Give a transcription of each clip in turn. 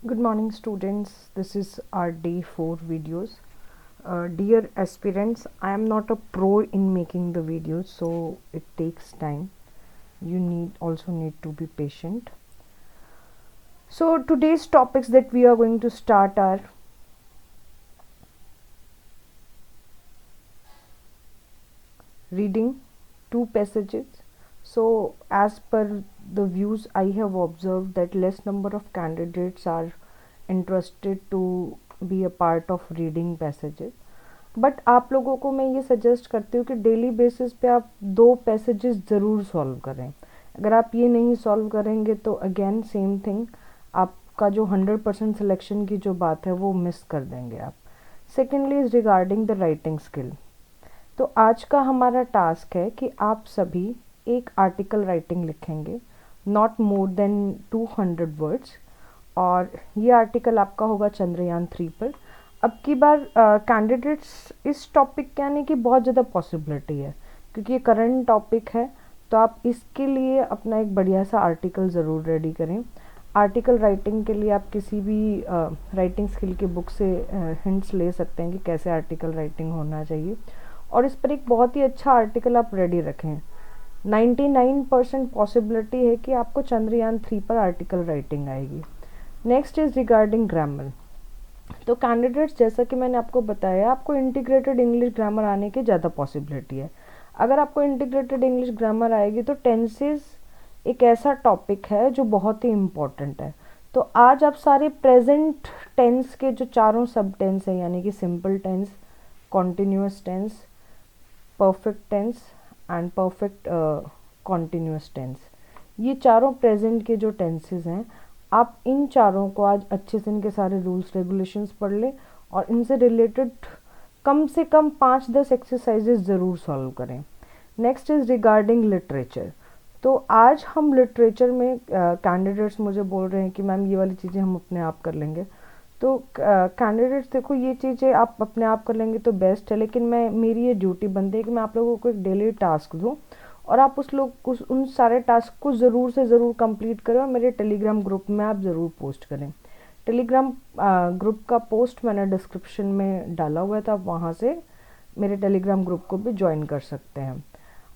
Good morning, students. This is our day 4 videos. Dear aspirants, I am not a pro in making the videos, so it takes time. You also need to be patient. So today's topics that we are going to start are reading 2 passages. So as per the views, I have observed that less number of candidates are interested to be a part of reading passages. But आप लोगों को मैं ये suggest करती हूँ कि daily basis पे आप 2 पैसेजेस ज़रूर सॉल्व करें. अगर आप ये नहीं सॉल्व करेंगे तो अगेन सेम थिंग, आपका जो 100% सिलेक्शन की जो बात है वो मिस कर देंगे आप. Secondly is regarding the writing skill. तो आज का हमारा टास्क है कि आप सभी एक आर्टिकल राइटिंग लिखेंगे, नॉट मोर देन 200 वर्ड्स, और ये आर्टिकल आपका होगा चंद्रयान 3 पर. अब की बार कैंडिडेट्स इस टॉपिक के आने की बहुत ज़्यादा पॉसिबिलिटी है क्योंकि ये करंट टॉपिक है. तो आप इसके लिए अपना एक बढ़िया सा आर्टिकल ज़रूर रेडी करें. आर्टिकल राइटिंग के लिए आप किसी भी राइटिंग स्किल के बुक से हिंट्स ले सकते हैं कि कैसे आर्टिकल राइटिंग होना चाहिए, और इस पर एक बहुत ही अच्छा आर्टिकल आप रेडी रखें. 99% पॉसिबिलिटी है कि आपको चंद्रयान 3 पर आर्टिकल राइटिंग आएगी. Next is regarding grammar. तो कैंडिडेट्स, जैसा कि मैंने आपको बताया, आपको इंटीग्रेटेड इंग्लिश ग्रामर आने की ज़्यादा पॉसिबिलिटी है. अगर आपको इंटीग्रेटेड इंग्लिश ग्रामर आएगी तो टेंसेस एक ऐसा टॉपिक है जो बहुत ही इम्पॉर्टेंट है. तो आज आप सारे प्रेजेंट टेंस के जो चारों सब टेंस हैं, यानी कि simple tense, continuous tense, perfect tense and perfect continuous tense, ये चारों प्रेजेंट के जो टेंसेस हैं, आप इन चारों को आज अच्छे से इनके सारे रूल्स रेगुलेशंस पढ़ लें और इनसे रिलेटेड कम से कम 5-10 एक्सरसाइजेस ज़रूर सॉल्व करें. Next is regarding literature. तो आज हम लिटरेचर में कैंडिडेट्स मुझे बोल रहे हैं कि मैम ये वाली चीज़ें हम अपने आप कर लेंगे. तो कैंडिडेट्स देखो, ये चीज़ें आप अपने आप कर लेंगे तो बेस्ट है, लेकिन मेरी ये ड्यूटी बनती है कि मैं आप लोगों को एक डेली टास्क दूँ और आप उन सारे टास्क को ज़रूर से ज़रूर कंप्लीट करें और मेरे टेलीग्राम ग्रुप में आप ज़रूर पोस्ट करें. टेलीग्राम ग्रुप का पोस्ट मैंने डिस्क्रिप्शन में डाला हुआ था, आप वहाँ से मेरे टेलीग्राम ग्रुप को भी ज्वाइन कर सकते हैं.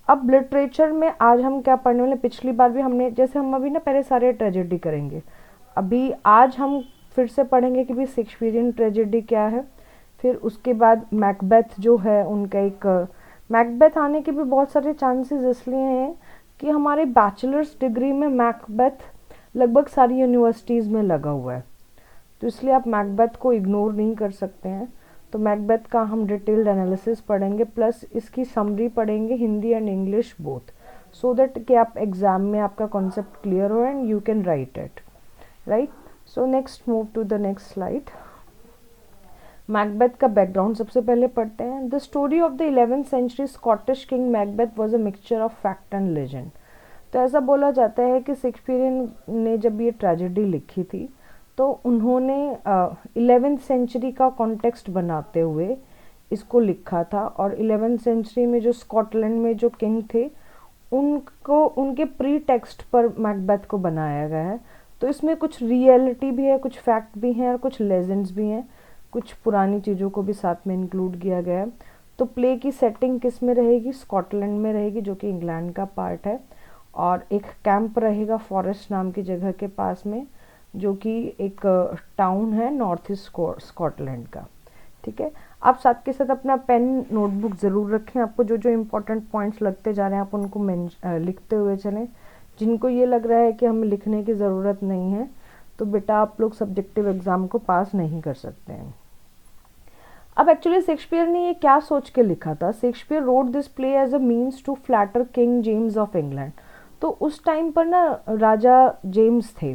अब लिटरेचर में आज हम क्या पढ़ने वाले, पिछली बार भी हमने, जैसे हम अभी ना पहले सारे ट्रेजेडी करेंगे, अभी आज हम फिर से पढ़ेंगे कि भाई शेक्सपियरियन ट्रेजेडी क्या है. फिर उसके बाद मैकबेथ जो है, उनका एक मैकबेथ आने के भी बहुत सारे चांसेस इसलिए हैं कि हमारे बैचलर्स डिग्री में मैकबेथ लगभग सारी यूनिवर्सिटीज़ में लगा हुआ है. तो इसलिए आप मैकबेथ को इग्नोर नहीं कर सकते हैं. तो मैकबेथ का हम डिटेल्ड एनालिसिस पढ़ेंगे, प्लस इसकी समरी पढ़ेंगे, Hindi and English both, so that कि आप एग्ज़ाम में आपका कॉन्सेप्ट क्लियर हो and you can write it right. So next move to the next slide. Macbeth का बैकग्राउंड सबसे पहले पढ़ते हैं. The story of the 11th century Scottish king Macbeth was a mixture of fact and legend. तो ऐसा बोला जाता है कि शेक्सपियरियन ने जब ये ट्रेजेडी लिखी थी तो उन्होंने 11th सेंचुरी का कॉन्टेक्स्ट बनाते हुए इसको लिखा था, और 11th सेंचुरी में जो स्कॉटलैंड में जो किंग थे उनको उनके प्री टेक्स्ट पर मैकबेथ को बनाया गया है. तो इसमें कुछ रियलिटी भी है, कुछ फैक्ट भी हैं और कुछ लेजेंड्स भी हैं, कुछ पुरानी चीज़ों को भी साथ में इंक्लूड किया गया है. तो प्ले की सेटिंग किस में रहेगी, स्कॉटलैंड में रहेगी, जो कि इंग्लैंड का पार्ट है, और एक कैंप रहेगा फॉरेस्ट नाम की जगह के पास में, जो कि एक टाउन है नॉर्थ ईस्ट स्कॉटलैंड का. ठीक है, आप साथ के साथ अपना पेन नोटबुक ज़रूर रखें. आपको जो जो इम्पोर्टेंट पॉइंट्स लगते जा रहे हैं आप उनको लिखते हुए चलें. जिनको ये लग रहा है कि हमें लिखने की ज़रूरत नहीं है तो बेटा आप लोग सब्जेक्टिव एग्ज़ाम को पास नहीं कर सकते हैं. अब एक्चुअली शेक्सपियर ने ये क्या सोच के लिखा था. Shakespeare wrote this play as a means to flatter King James of England. तो उस टाइम पर ना राजा जेम्स थे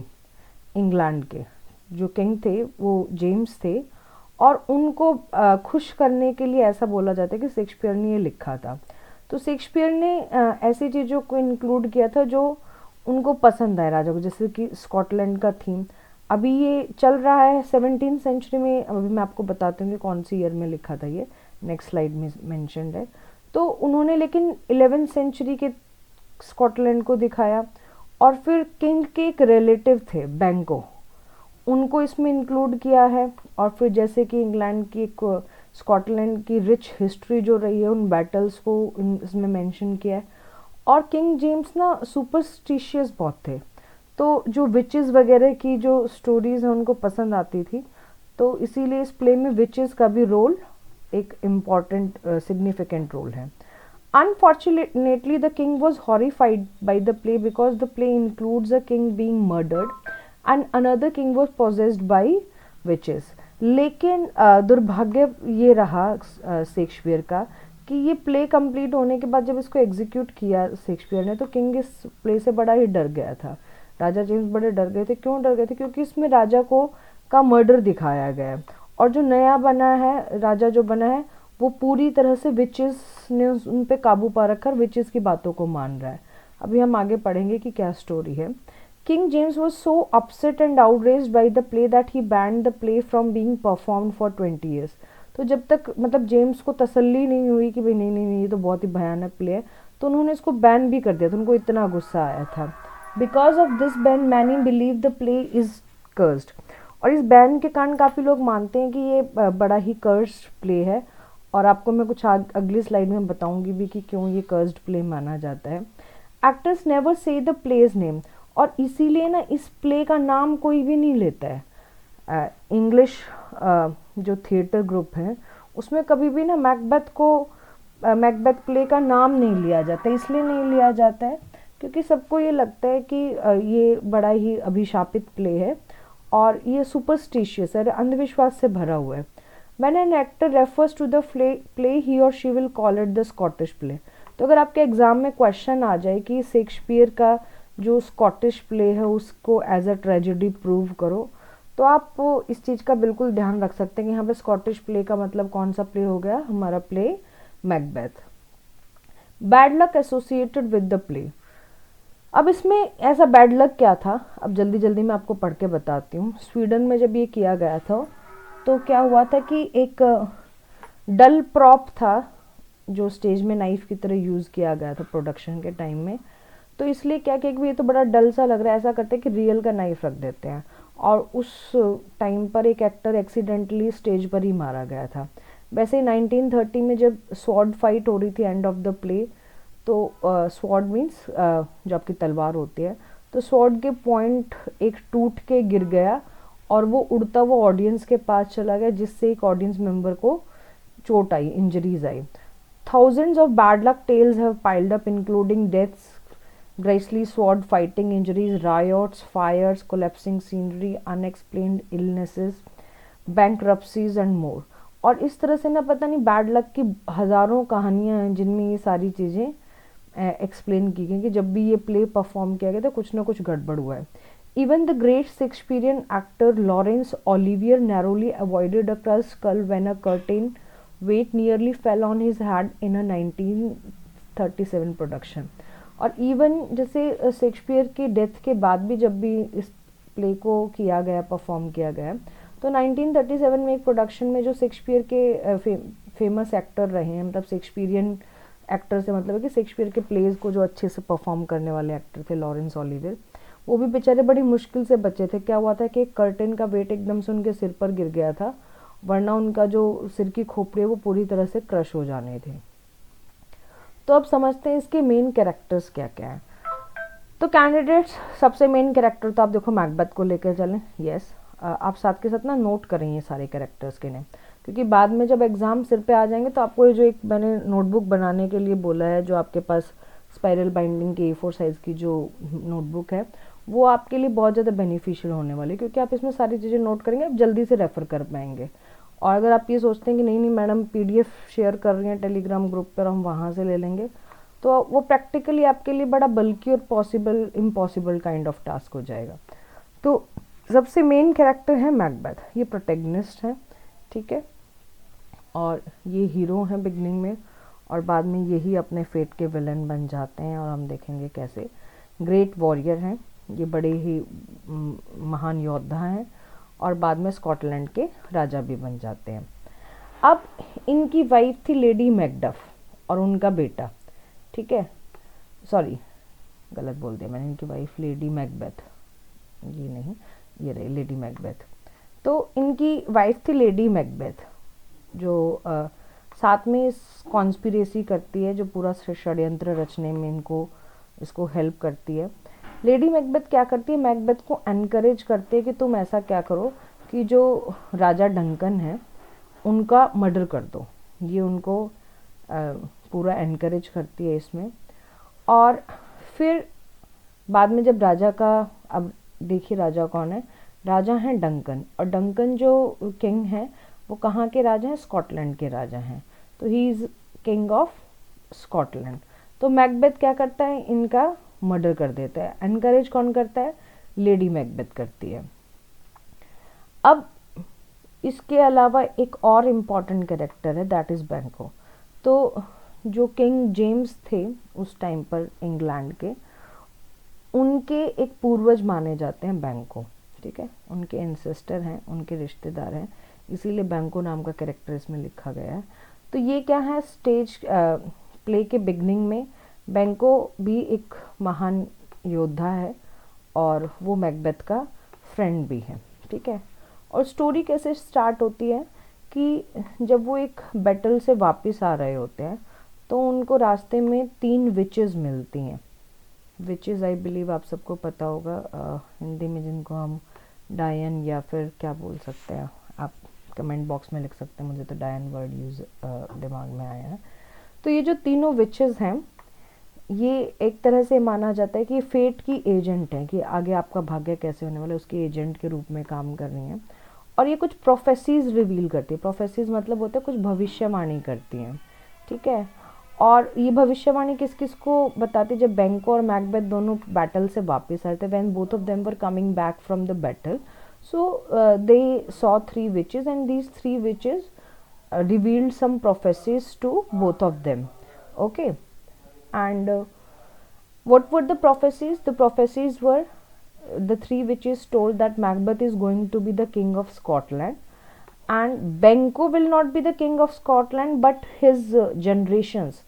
इंग्लैंड के, जो किंग थे वो जेम्स थे, और उनको खुश करने के लिए ऐसा बोला जाता है कि शेक्सपियर ने ये लिखा था. तो शेक्सपियर ने ऐसी चीज़ों को इंक्लूड किया था जो उनको पसंद आए राजा को, जैसे कि स्कॉटलैंड का थीम. अभी ये चल रहा है 17th सेंचुरी में. अभी मैं आपको बताती हूँ कि कौन सी ईयर में लिखा था, ये नेक्स्ट स्लाइड में मेंशन्ड है. तो उन्होंने लेकिन 11th सेंचुरी के स्कॉटलैंड को दिखाया, और फिर किंग के एक रिलेटिव थे बैंको, उनको इसमें इंक्लूड किया है। और फिर जैसे कि इंग्लैंड की स्कॉटलैंड की रिच हिस्ट्री जो रही है उन बैटल्स को इसमें मेंशन किया है। और किंग जेम्स ना सुपरस्टिशियस बहुत थे, तो जो विचेस वगैरह की जो स्टोरीज हैं उनको पसंद आती थी, तो इसीलिए इस प्ले में विचेस का भी रोल एक इम्पॉर्टेंट सिग्निफिकेंट रोल है। Unfortunately, the king was horrified by the play because the play includes a king being murdered and another king was possessed by witches. लेकिन दुर्भाग्य ये रहा शेक्सपियर का कि ये प्ले कंप्लीट होने के बाद जब इसको एग्जीक्यूट किया शेक्सपियर ने, तो किंग इस प्ले से बड़ा ही डर गया था। राजा जेम्स बड़े डर गए थे। क्यों डर गए थे? क्योंकि इसमें राजा को का मर्डर दिखाया गया है, और जो नया बना है राजा जो बना है वो पूरी तरह से विचेस ने उन पे काबू पा रखा है, विचेस की बातों को मान रहा है। अभी हम आगे पढ़ेंगे कि क्या स्टोरी है। King James was so upset and outraged by the play that he band the play from being performed for 20 years. तो जब तक मतलब जेम्स को तसल्ली नहीं हुई कि भाई नहीं नहीं नहीं ये तो बहुत ही भयानक प्ले है, तो उन्होंने इसको बैन भी कर दिया था। उनको इतना गुस्सा आया था। Because of this ban many believe the play is cursed. और इस बैन के कारण काफ़ी लोग मानते हैं कि ये बड़ा ही कर्स्ड प्ले है, और आपको मैं कुछ अगली स्लाइड में बताऊंगी भी कि क्यों ये कर्स्ड प्ले माना जाता है। Actors never say the play's name, और इसीलिए ना इस प्ले का नाम कोई भी नहीं लेता है। इंग्लिश जो थिएटर ग्रुप है उसमें कभी भी ना मैकबेथ प्ले का नाम नहीं लिया जाता। इसलिए नहीं लिया जाता है क्योंकि सबको ये लगता है कि ये बड़ा ही अभिशापित प्ले है और ये सुपरस्टिशियस है, अंधविश्वास से भरा हुआ है। When an actor refers to the play, he or she will call it the Scottish play. तो अगर आपके एग्जाम में क्वेश्चन आ जाए कि शेक्सपियर का जो स्कॉटिश प्ले है उसको एज अ ट्रेजेडी प्रूव करो, तो आप इस चीज़ का बिल्कुल ध्यान रख सकते हैं कि यहाँ पे स्कॉटिश प्ले का मतलब कौन सा प्ले हो गया, हमारा play Macbeth. Bad luck associated with the play. अब इसमें ऐसा बैड लक क्या था, अब जल्दी जल्दी मैं आपको पढ़ के बताती हूँ। स्वीडन में जब ये किया गया था तो क्या हुआ था कि एक डल प्रॉप था जो स्टेज में नाइफ की तरह यूज़ किया गया था प्रोडक्शन के टाइम में। तो इसलिए क्या किया कि ये तो बड़ा डल सा लग रहा है, ऐसा करते हैं कि रियल का नाइफ रख देते हैं। और उस टाइम पर एक एक्टर एक्सीडेंटली स्टेज पर ही मारा गया था। वैसे ही 1930 में जब स्वॉर्ड फाइट हो रही थी एंड ऑफ द प्ले, तो स्वॉर्ड मीन्स जो आपकी तलवार होती है, तो स्वॉर्ड के पॉइंट एक टूट के गिर गया और वो उड़ता हुआ ऑडियंस के पास चला गया, जिससे एक ऑडियंस मेंबर को चोट आई, इंजरीज आई। Thousands of bad luck tales have piled up, including deaths, grisly sword fighting injuries, riots, fires, collapsing scenery, unexplained illnesses, bankruptcies and more. और इस तरह से ना पता नहीं बैड लक की हज़ारों कहानियाँ हैं जिनमें ये सारी चीज़ें एक्सप्लेन की गई कि जब भी ये प्ले परफॉर्म किया गया तो कुछ ना कुछ गड़बड़ हुआ है। Even the great Shakespearean actor Laurence Olivier narrowly avoided a crushed skull when a curtain weight nearly fell on his head in a 1937 production. और इवन जैसे शेक्सपियर की डेथ के बाद भी जब भी इस प्ले को किया गया, परफॉर्म किया गया, तो 1937 में एक प्रोडक्शन में जो शेक्सपियर के फेमस एक्टर रहे हैं, मतलब शेक्सपियरियन एक्टर से मतलब है कि शेक्सपियर के प्लेज को जो अच्छे से परफॉर्म करने वाले एक्टर थे लॉरेंस ओलिवियर, वो भी बेचारे बड़ी मुश्किल से बचे थे। क्या हुआ था कि एक कर्टेन का वेट एकदम से उनके सिर पर गिर गया था, वरना उनका जो सिर की खोपड़ी है वो पूरी तरह से क्रश हो जाने थे। तो अब समझते हैं इसके मेन कैरेक्टर्स क्या क्या हैं। तो कैंडिडेट्स, सबसे मेन कैरेक्टर तो आप देखो मैकबेथ को लेकर चलें। यस, आप साथ के साथ ना नोट करें ये सारे कैरेक्टर्स के नेम, क्योंकि बाद में जब एग्ज़ाम सिर पे आ जाएंगे तो आपको ये जो एक मैंने नोटबुक बनाने के लिए बोला है, जो आपके पास स्पाइरल बाइंडिंग की A4 साइज़ की जो नोटबुक है, वो आपके लिए बहुत ज़्यादा बेनिफिशियल होने वाली है, क्योंकि आप इसमें सारी चीज़ें नोट करेंगे, आप जल्दी से रेफ़र कर पाएंगे। और अगर आप ये सोचते हैं कि नहीं नहीं मैडम PDF शेयर कर रही हैं टेलीग्राम ग्रुप पर, हम वहाँ से ले लेंगे, तो वो प्रैक्टिकली आपके लिए बड़ा बल्कि और इम्पॉसिबल काइंड ऑफ टास्क हो जाएगा। तो सबसे मेन कैरेक्टर है मैकबेथ, ये प्रोटेगनिस्ट है, ठीक है, और ये हीरो हैं बिगनिंग में, और बाद में यही अपने फेट के विलन बन जाते हैं, और हम देखेंगे कैसे। ग्रेट वॉरियर हैं, ये बड़े ही महान योद्धा हैं, और बाद में स्कॉटलैंड के राजा भी बन जाते हैं। अब इनकी वाइफ थी लेडी मैकडफ और उनका बेटा, ठीक है, सॉरी गलत बोल दिया मैंने, इनकी वाइफ लेडी मैकबेथ, ये नहीं, ये रही लेडी मैकबेथ। तो इनकी वाइफ थी लेडी मैकबेथ, जो साथ में इस कॉन्स्पिरेसी करती है, जो पूरा षड्यंत्र रचने में इसको हेल्प करती है। लेडी मैकबेथ क्या करती है, मैकबेथ को एनकरेज करती है कि तुम ऐसा क्या करो कि जो राजा डंकन है उनका मर्डर कर दो। ये उनको पूरा एनकरेज करती है इसमें। और फिर बाद में जब राजा का, अब देखिए राजा कौन है, राजा हैं डंकन, और डंकन जो किंग हैं वो कहाँ के राजा हैं, स्कॉटलैंड के राजा हैं। तो he is king of Scotland. तो मैकबेथ क्या करता है, इनका मर्डर कर देता है। एनकरेज कौन करता है, लेडी मैकबेथ करती है। अब इसके अलावा एक और इम्पॉर्टेंट कैरेक्टर है, दैट इज़ बैंको। तो जो किंग जेम्स थे उस टाइम पर इंग्लैंड के, उनके एक पूर्वज माने जाते हैं बैंको, ठीक है, उनके एंसेस्टर हैं, उनके रिश्तेदार हैं, इसीलिए बैंको नाम का कैरेक्टर इसमें लिखा गया है। तो ये क्या है, स्टेज प्ले के बिगनिंग में बैंको भी एक महान योद्धा है और वो मैकबेथ का फ्रेंड भी है, ठीक है। और स्टोरी कैसे स्टार्ट होती है कि जब वो एक बैटल से वापस आ रहे होते हैं तो उनको रास्ते में 3 विचेस मिलती हैं। विचेस आई बिलीव आप सबको पता होगा, हिंदी में जिनको हम डायन या फिर क्या बोल सकते हैं, आप कमेंट बॉक्स में लिख सकते हैं, मुझे तो डायन वर्ड यूज दिमाग में आया है। तो ये जो तीनों विचेस हैं, ये एक तरह से माना जाता है कि फेट की एजेंट है, कि आगे आपका भाग्य कैसे होने वाला है उसके एजेंट के रूप में काम कर रही हैं। और ये कुछ प्रोफेसीज रिवील करती है। प्रोफेसीज मतलब होता है कुछ भविष्यवाणी करती हैं, ठीक है। और ये भविष्यवाणी किस किस को बताती है, जब बैंको और मैकबेथ दोनों बैटल से वापस आए थे, when both of them were coming back from the battle, so they saw 3 witches and these 3 witches revealed some prophecies to both of them, okay. And what were the prophecies? The prophecies were, the 3 witches told that Macbeth is going to be the king of Scotland, and Banquo will not be the king of Scotland, but his generations,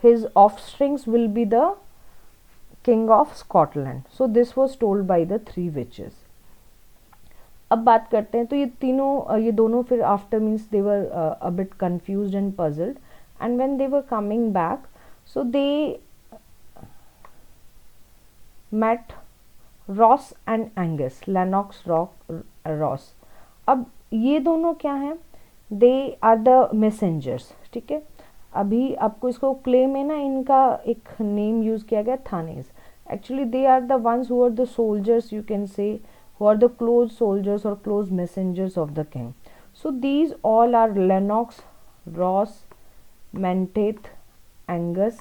his offsprings will be the king of Scotland. So this was told by the 3 witches. अब बात करते हैं, तो ये दोनों फिर after means they were a bit confused and puzzled, and when they were coming back, so they met Ross and Angus, Lennox Ross. अब ये दोनों क्या हैं, दे आर द मैसेंजर्स, ठीक है। अभी आपको इसको क्ले में ना इनका एक नेम यूज किया गया, Thanes. Actually they are the ones who are the soldiers, you can say, who are the close soldiers और close messengers of the king. So these all are Lennox, Ross, Menteith, Angus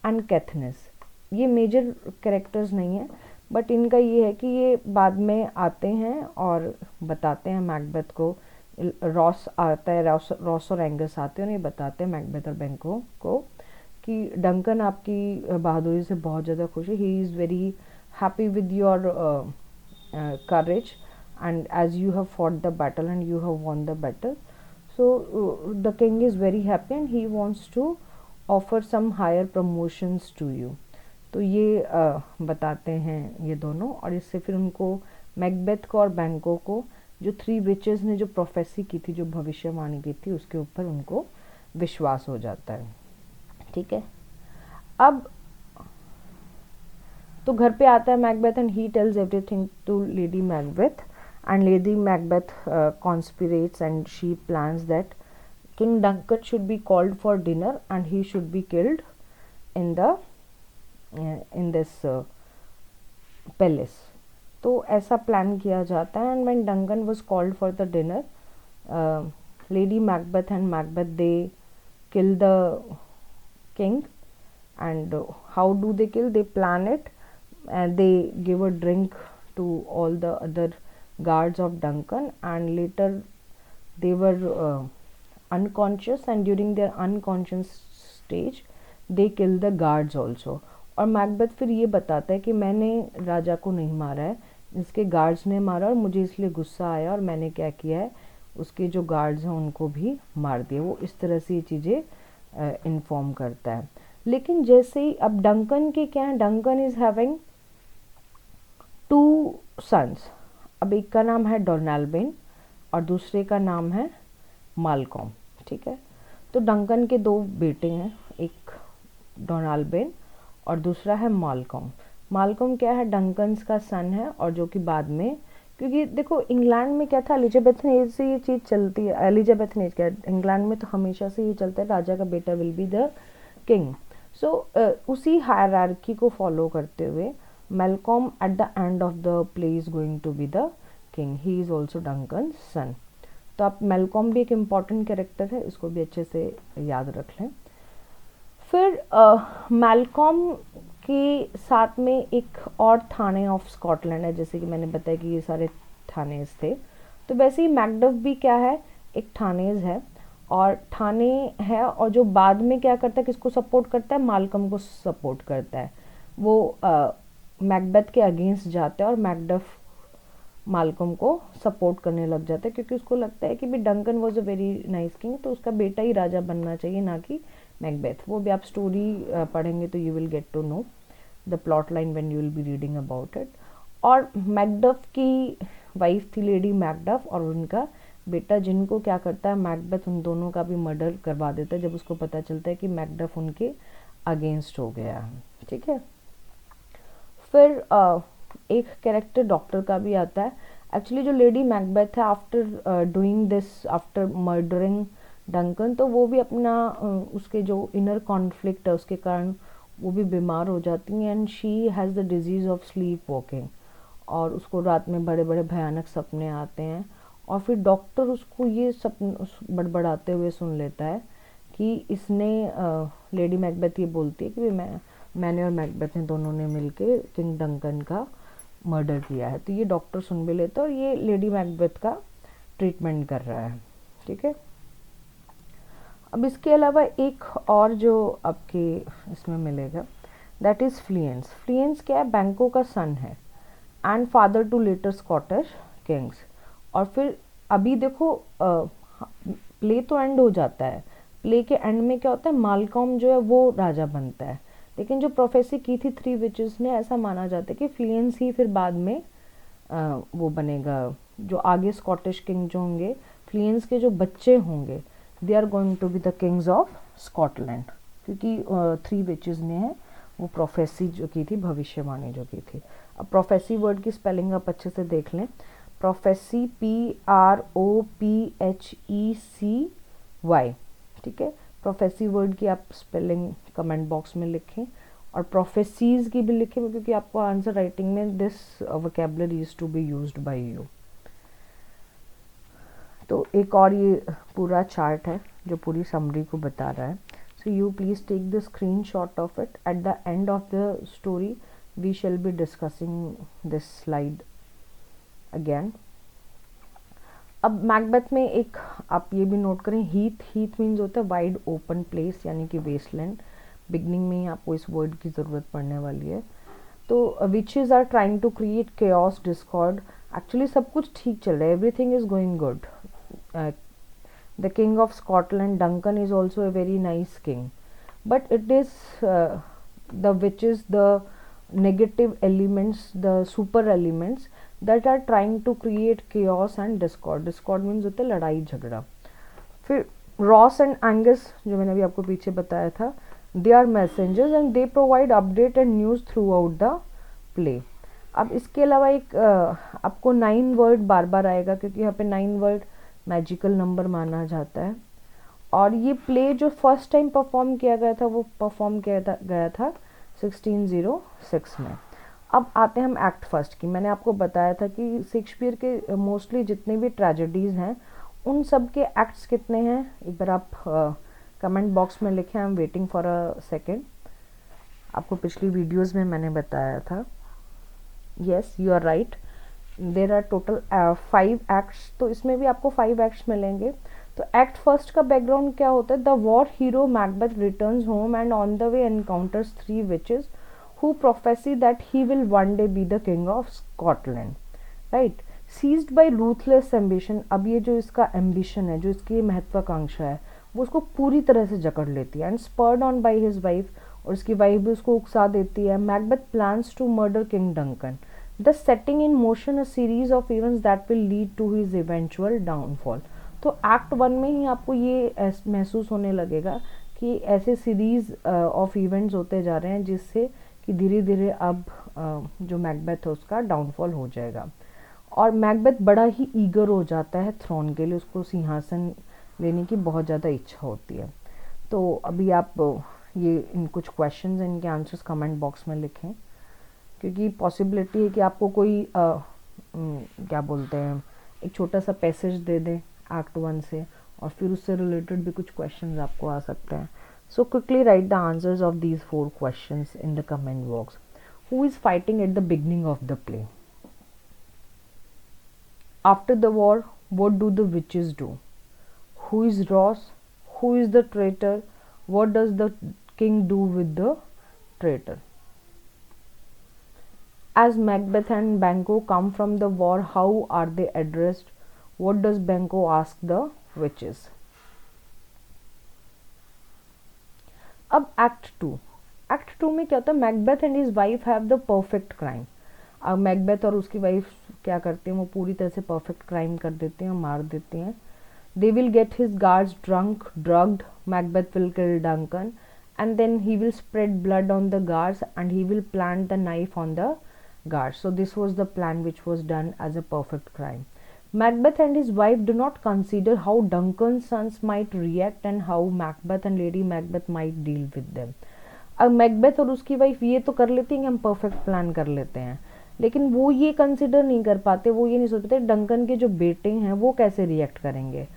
and Caithness. ये major characters नहीं है, but इनका ये है कि ये बाद में आते हैं और बताते हैं मैकबेथ को। रॉस आता है, रॉस और एंगस आते हैं और ये बताते हैं मैकबेथ और बैंको को कि डंकन आपकी बहादुरी से बहुत ज़्यादा खुश है, he is very happy with your courage, and as you have fought the battle and you have won the battle, so the king is very happy and he wants to offer some higher promotions to you. तो ये बताते हैं ये दोनों, और इससे फिर उनको मैकबेथ को और बैंको को जो 3 विचेस ने जो प्रोफेसी की थी, जो भविष्यवाणी की थी, उसके ऊपर उनको विश्वास हो जाता है, ठीक है। अब तो घर पे आता है Macbeth and he tells everything to lady Macbeth, and lady Macbeth conspirates and she plans that king Duncan should be called for dinner and he should be killed in this palace. तो ऐसा plan किया जाता है, and when Duncan was called for the dinner, lady Macbeth and Macbeth they kill the king, and how do they kill, they plan it, and they give a drink to all the other guards of Duncan, and later they were unconscious, and during their unconscious stage they kill the guards also. और Macbeth फिर ये बताता है कि मैंने राजा को नहीं मारा है, इसके गार्ड्स ने मारा और मुझे इसलिए गुस्सा आया और मैंने क्या किया है, उसके जो गार्ड्स हैं उनको भी मार दिया। वो इस तरह से ये चीज़ें इन्फॉर्म करता है। लेकिन जैसे ही अब डंकन के क्या है, डंकन इज़ हैविंग 2 sons, अब एक का नाम है डोनाल्बेन और दूसरे का नाम है मालकॉम, ठीक है। तो डंकन के दो बेटे हैं, एक डोनाल्बेन और दूसरा है मालकॉम। मालकॉम क्या है, डंकन्स का सन है, और जो कि बाद में, क्योंकि देखो इंग्लैंड में क्या था, एलिजाबेथन एज से ये चीज़ चलती है, एलिजाबेथन एज क्या, इंग्लैंड में तो हमेशा से ये चलता है राजा का बेटा will be the king. So उसी हायरार्की को फॉलो करते हुए Malcolm at the end of the play is going to be the king, he is also Duncan son. तो आप मैलकॉम भी एक इम्पॉर्टेंट कैरेक्टर है, इसको भी अच्छे से याद रख लें। फिर मैलकॉम के साथ में एक और थाने ऑफ स्कॉटलैंड है, जैसे कि मैंने बताया कि ये सारे थानेज थे। तो वैसे ही मैकडफ भी क्या है, एक थानेज है, और थाने है, और जो बाद में क्या करता है, किसको सपोर्ट करता है, मालकम को सपोर्ट करता है। वो मैकबेथ के अगेंस्ट जाता है और मैकडफ मालकम को सपोर्ट करने लग जाता है, क्योंकि उसको लगता है कि भी Duncan was a very nice king, तो उसका बेटा ही राजा बनना चाहिए, ना कि मैकबेथ। वो भी आप स्टोरी पढ़ेंगे तो you will get to know the plot line when you will be reading about it. और मैकडफ की वाइफ थी लेडी मैकडफ, और उनका बेटा, जिनको क्या करता है मैकबेथ, उन दोनों का भी मर्डर करवा देता है जब उसको पता चलता है कि मैकडफ उनके अगेंस्ट हो गया है, ठीक है। फिर एक कैरेक्टर डॉक्टर का भी आता है। एक्चुअली जो लेडी मैकबेथ है, after doing this, after murdering Duncan, तो वो भी अपना उसके जो इनर कॉन्फ्लिक्ट है उसके कारण वो भी बीमार हो जाती हैं, and she has the disease of sleep walking, और उसको रात में बड़े बड़े भयानक सपने आते हैं। और फिर डॉक्टर उसको ये सपने बड़बड़ाते हुए सुन लेता है कि इसने, लेडी मैकबेथ ये बोलती है कि मैंने और मैकबेथ ने दोनों ने मिलके किंग डंकन का मर्डर किया है। तो ये डॉक्टर सुन भी लेता है और ये लेडी मैकबेथ का ट्रीटमेंट कर रहा है, ठीक है। अब इसके अलावा एक और जो आपके इसमें मिलेगा, दैट इज़ फ्लियंस। फ्लियंस क्या है, बैंको का सन है and father to later Scottish kings. और फिर अभी देखो प्ले तो एंड हो जाता है, प्ले के एंड में क्या होता है, मालकॉम जो है वो राजा बनता है, लेकिन जो प्रोफेसी की थी थ्री विचेस ने, ऐसा माना जाता है कि फ्लियंस ही फिर बाद में वो बनेगा, जो आगे स्कॉटिश किंग जो होंगे, फ्लियंस के जो बच्चे होंगे, they are going to be the kings of Scotland, क्योंकि थ्री विचेस ने है वो प्रोफेसी जो की थी, भविष्यवाणी जो की थी। अब प्रोफेसी वर्ड की स्पेलिंग आप अच्छे से देख लें, प्रोफेसी PROPHECY, ठीक है। प्रोफेसी वर्ड की आप स्पेलिंग कमेंट बॉक्स में लिखें, और प्रोफेसीज की भी लिखें, क्योंकि आपको आंसर राइटिंग में this vocabulary is to be used by you. तो एक और ये पूरा चार्ट है जो पूरी समरी को बता रहा है। So you please take the screenshot of it. At the end of the story we shall be discussing this slide again. अब मैकबेथ में एक आप ये भी नोट करें, हीथ मीन्स होता है वाइड ओपन प्लेस, यानी कि वेस्टलैंड। बिगनिंग में ही आपको इस वर्ड की ज़रूरत पड़ने वाली है। तो witches are trying to create chaos, discord. Actually सब कुछ ठीक चल रहा है, everything is going good. The king of Scotland Duncan is also a very nice king, but it is the witches, the negative elements, the super elements that are trying to create chaos and discord. Discord means होता है लड़ाई झगड़ा। फिर Ross and Angus, जो मैंने अभी आपको पीछे बताया था, they are messengers and they provide update and news throughout the play. अब इसके अलावा एक आपको 9 वर्ड बार बार आएगा, क्योंकि यहाँ पे 9 वर्ड मैजिकल नंबर माना जाता है। और ये प्ले जो फर्स्ट टाइम परफॉर्म किया गया था, वो परफॉर्म किया गया था 1606 में। अब आते हैं हम एक्ट फर्स्ट की। मैंने आपको बताया था कि शेक्सपियर के मोस्टली जितने भी ट्रेजेडीज़ हैं उन सब के एक्ट्स कितने हैं, एक बार आप कमेंट बॉक्स में लिखें। I am waiting for a second. आपको पिछली वीडियोस में मैंने बताया था। Yes, you are right, there are total 5 acts, तो इसमें भी आपको 5 एक्ट्स मिलेंगे। तो एक्ट फर्स्ट का बैकग्राउंड क्या होता है, the war hero Macbeth returns home and on the way encounters 3 witches who prophecy that he will one day be the king of Scotland, right. Seized by ruthless ambition, अब ये जो इसका ambition है, जो इसकी महत्वाकांक्षा है, वो उसको पूरी तरह से जकड़ लेती है। And spurred on by his wife, और उसकी वाइफ भी उसको उकसा देती है। Macbeth plans to murder king Duncan. The setting in motion a series of events that will lead to his eventual downfall. तो एक्ट 1 में ही आपको ये महसूस होने लगेगा कि ऐसे सीरीज ऑफ इवेंट्स होते जा रहे हैं जिससे कि धीरे धीरे अब जो मैकबेथ है उसका डाउनफॉल हो जाएगा। और मैकबेथ बड़ा ही ईगर हो जाता है थ्रोन के लिए, उसको सिंहासन लेने की बहुत ज़्यादा इच्छा होती है। तो अभी आप ये इन कुछ क्वेश्चंस हैं, इनके आंसर्स कमेंट बॉक्स में लिखें, क्योंकि पॉसिबिलिटी है कि आपको कोई क्या बोलते हैं एक छोटा सा पैसेज दे दें एक्ट 1 से और फिर उससे रिलेटेड भी कुछ क्वेश्चंस आपको आ सकते हैं। So quickly right the answers of these 4 questions in the comment box. Who is fighting at the beginning of the play? After the war, what do the witches do? Who is Ross? Who is the traitor? What does the king do with the traitor? As Macbeth and Banquo come from the war, how are they addressed? What does Banquo ask the witches? अब act to में क्या होता है? Macbeth and his wife have the perfect crime. अब Macbeth और उसकी wife क्या करते हैं, वो पूरी तरह से परफेक्ट क्राइम कर देते हैं, मार देते हैं। They will get his guards drunk drugged, Macbeth will kill Duncan and then he will spread blood on the guards and he will plant the knife on the guards. So this was the plan which was done as a perfect crime. Macbeth and his wife do not consider how Duncan's sons might react and how Macbeth and Lady Macbeth might deal with them. अब Macbeth और उसकी wife ये तो कर लेती हैं कि हम परफेक्ट प्लान कर लेते हैं, लेकिन वो ये कंसिडर नहीं कर पाते, वो ये नहीं सोच पाते डंकन के जो बेटे हैं वो कैसे रिएक्ट करेंगे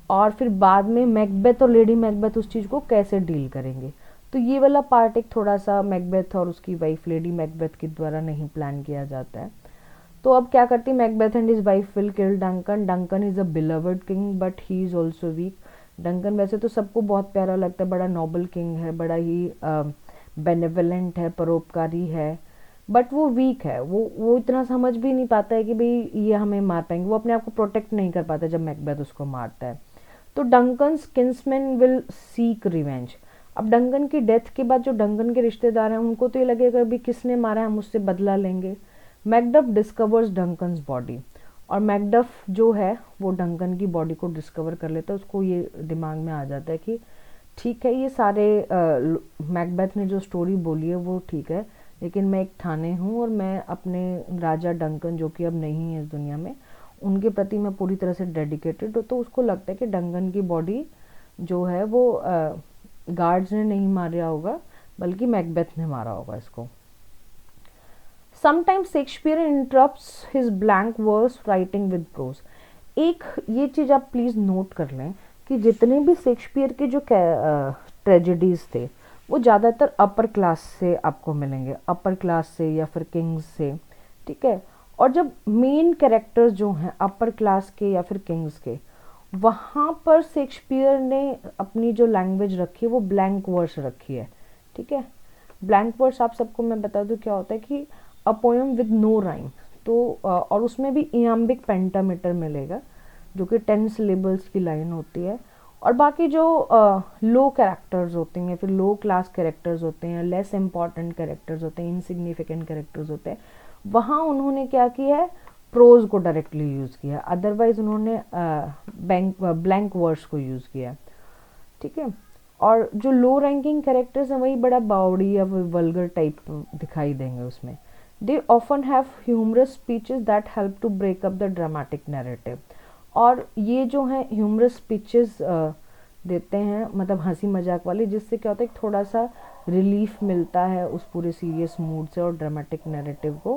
और फिर बाद में मैकबेथ और लेडी मैकबेथ उस चीज़ को कैसे डील करेंगे। तो ये वाला पार्ट एक थोड़ा सा मैकबेथ और उसकी वाइफ लेडी मैकबेथ के द्वारा नहीं प्लान किया जाता है। तो अब क्या करती है Macbeth and his wife will kill Duncan. Duncan is a beloved king but he is also weak. Duncan वैसे तो सबको बहुत प्यारा लगता है, बड़ा नोबल किंग है, बड़ा ही बेनेवलेंट है, परोपकारी है, बट वो वीक है। वो इतना समझ भी नहीं पाता है कि भाई ये हमें मार पाएंगे, वो अपने आप को प्रोटेक्ट नहीं कर पाता जब मैकबेथ उसको मारता है। तो Duncan's kinsman will seek revenge. अब डंकन की डेथ के बाद जो डंकन के रिश्तेदार हैं उनको तो ये लगेगा भी किसने मारा है, हम उससे बदला लेंगे। मैकडफ डिस्कवर्स डंकन्स बॉडी, और मैकडफ जो है वो डंकन की बॉडी को डिस्कवर कर लेता है। उसको ये दिमाग में आ जाता है कि ठीक है ये सारे मैकबेथ ने जो स्टोरी बोली है वो ठीक है, लेकिन मैं एक थाने हूँ और मैं अपने राजा डंकन जो कि अब नहीं है इस दुनिया में, उनके प्रति मैं पूरी तरह से डेडिकेटेड हूँ। तो उसको लगता है कि डंकन की बॉडी जो है वो गार्ड्स ने नहीं मारा होगा बल्कि मैकबेथ ने मारा होगा इसको। Sometimes Shakespeare interrupts his blank verse writing with prose. एक ये चीज़ आप प्लीज़ नोट कर लें कि जितने भी शेक्सपियर के जो ट्रेजेडीज़ थे वो ज़्यादातर अपर क्लास से आपको मिलेंगे, अपर क्लास से या फिर किंग्स से, ठीक है। और जब मेन कैरेक्टर्स जो हैं अपर क्लास के या फिर किंग्स के, वहाँ पर शेक्सपियर ने अपनी जो लैंग्वेज रखी है वो ब्लैंक वर्स रखी है, ठीक है। ब्लैंक वर्स आप सबको मैं बता दूँ क्या होता है कि a poem with no rhyme. तो और उसमें भी इयाम्बिक पेंटामीटर मिलेगा जो कि 10 सिलेबल्स की लाइन होती है। और बाकी जो लो कैरेक्टर्स होते हैं, फिर लो क्लास कैरेक्टर्स होते हैं, लेस इम्पॉर्टेंट कैरेक्टर्स होते हैं, इनसिग्निफिकेंट कैरेक्टर्स होते हैं, वहाँ उन्होंने क्या किया है, प्रोज को डायरेक्टली यूज़ किया, अदरवाइज उन्होंने ब्लैंक वर्ड्स को यूज़ किया, ठीक है। और जो लो रैंकिंग कैरेक्टर्स हैं वही बड़ा बावड़ी या वल्गर टाइप दिखाई देंगे उसमें। They often have humorous speeches that help to break up the dramatic narrative. और ये जो है ह्यूमरस स्पीचेस देते हैं, मतलब हंसी मजाक वाली, जिससे क्या होता है थोड़ा सा रिलीफ मिलता है उस पूरे सीरियस मूड से और ड्रामेटिक नैरेटिव को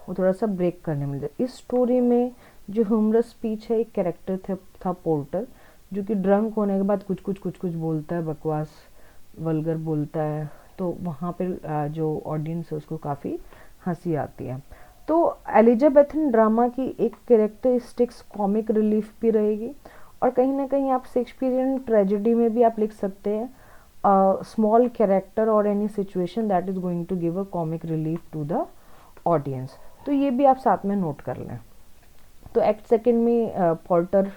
वो थोड़ा सा ब्रेक करने मिलता है। इस स्टोरी में जो ह्यूमरस स्पीच है, एक कैरेक्टर था पोर्टर, जो कि ड्रंक होने के बाद कुछ कुछ बोलता है, बकवास वल्गर बोलता है। तो वहाँ पर जो ऑडियंस है उसको काफ़ी हंसी आती है। तो एलिजाबेथन ड्रामा की एक कैरेक्टरिस्टिक्स कॉमिक रिलीफ भी रहेगी, और कहीं ना कहीं आप शेक्सपियरियन ट्रेजेडी में भी आप लिख सकते हैं स्मॉल कैरेक्टर और any situation that is going to give a comic relief to the audience. तो ये भी आप साथ में नोट कर लें। तो एक्ट सेकंड में पोर्टर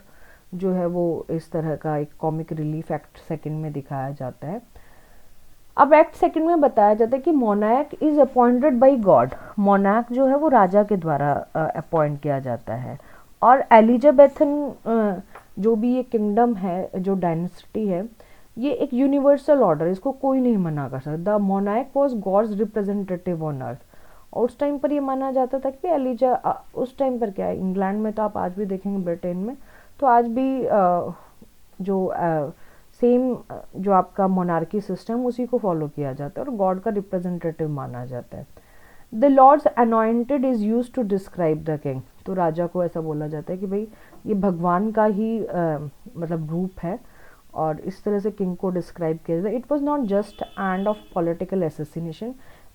जो है वो इस तरह का एक कॉमिक रिलीफ एक्ट सेकंड में दिखाया जाता है। अब एक्ट सेकंड में बताया जाता है कि monarch is appointed by God. Monarch जो है वो राजा के द्वारा अपॉइंट किया जाता है। और एलिजाबेथन जो भी ये किंगडम है, जो डायनेस्टी है, ये एक यूनिवर्सल ऑर्डर, इसको कोई नहीं मना कर सकता। The monarch was God's representative on earth. और उस टाइम पर ये माना जाता था कि उस टाइम पर क्या है, इंग्लैंड में तो आप आज भी देखेंगे, ब्रिटेन में तो आज भी जो सेम जो आपका मोनार्की सिस्टम उसी को फॉलो किया जाता है और गॉड का रिप्रेजेंटेटिव माना जाता है। The Lord's anointed is use to describe the king. तो राजा को ऐसा बोला जाता है कि भाई ये भगवान का ही मतलब रूप है, और इस तरह से किंग को डिस्क्राइब किया जाता है। It was not just end of political assassination,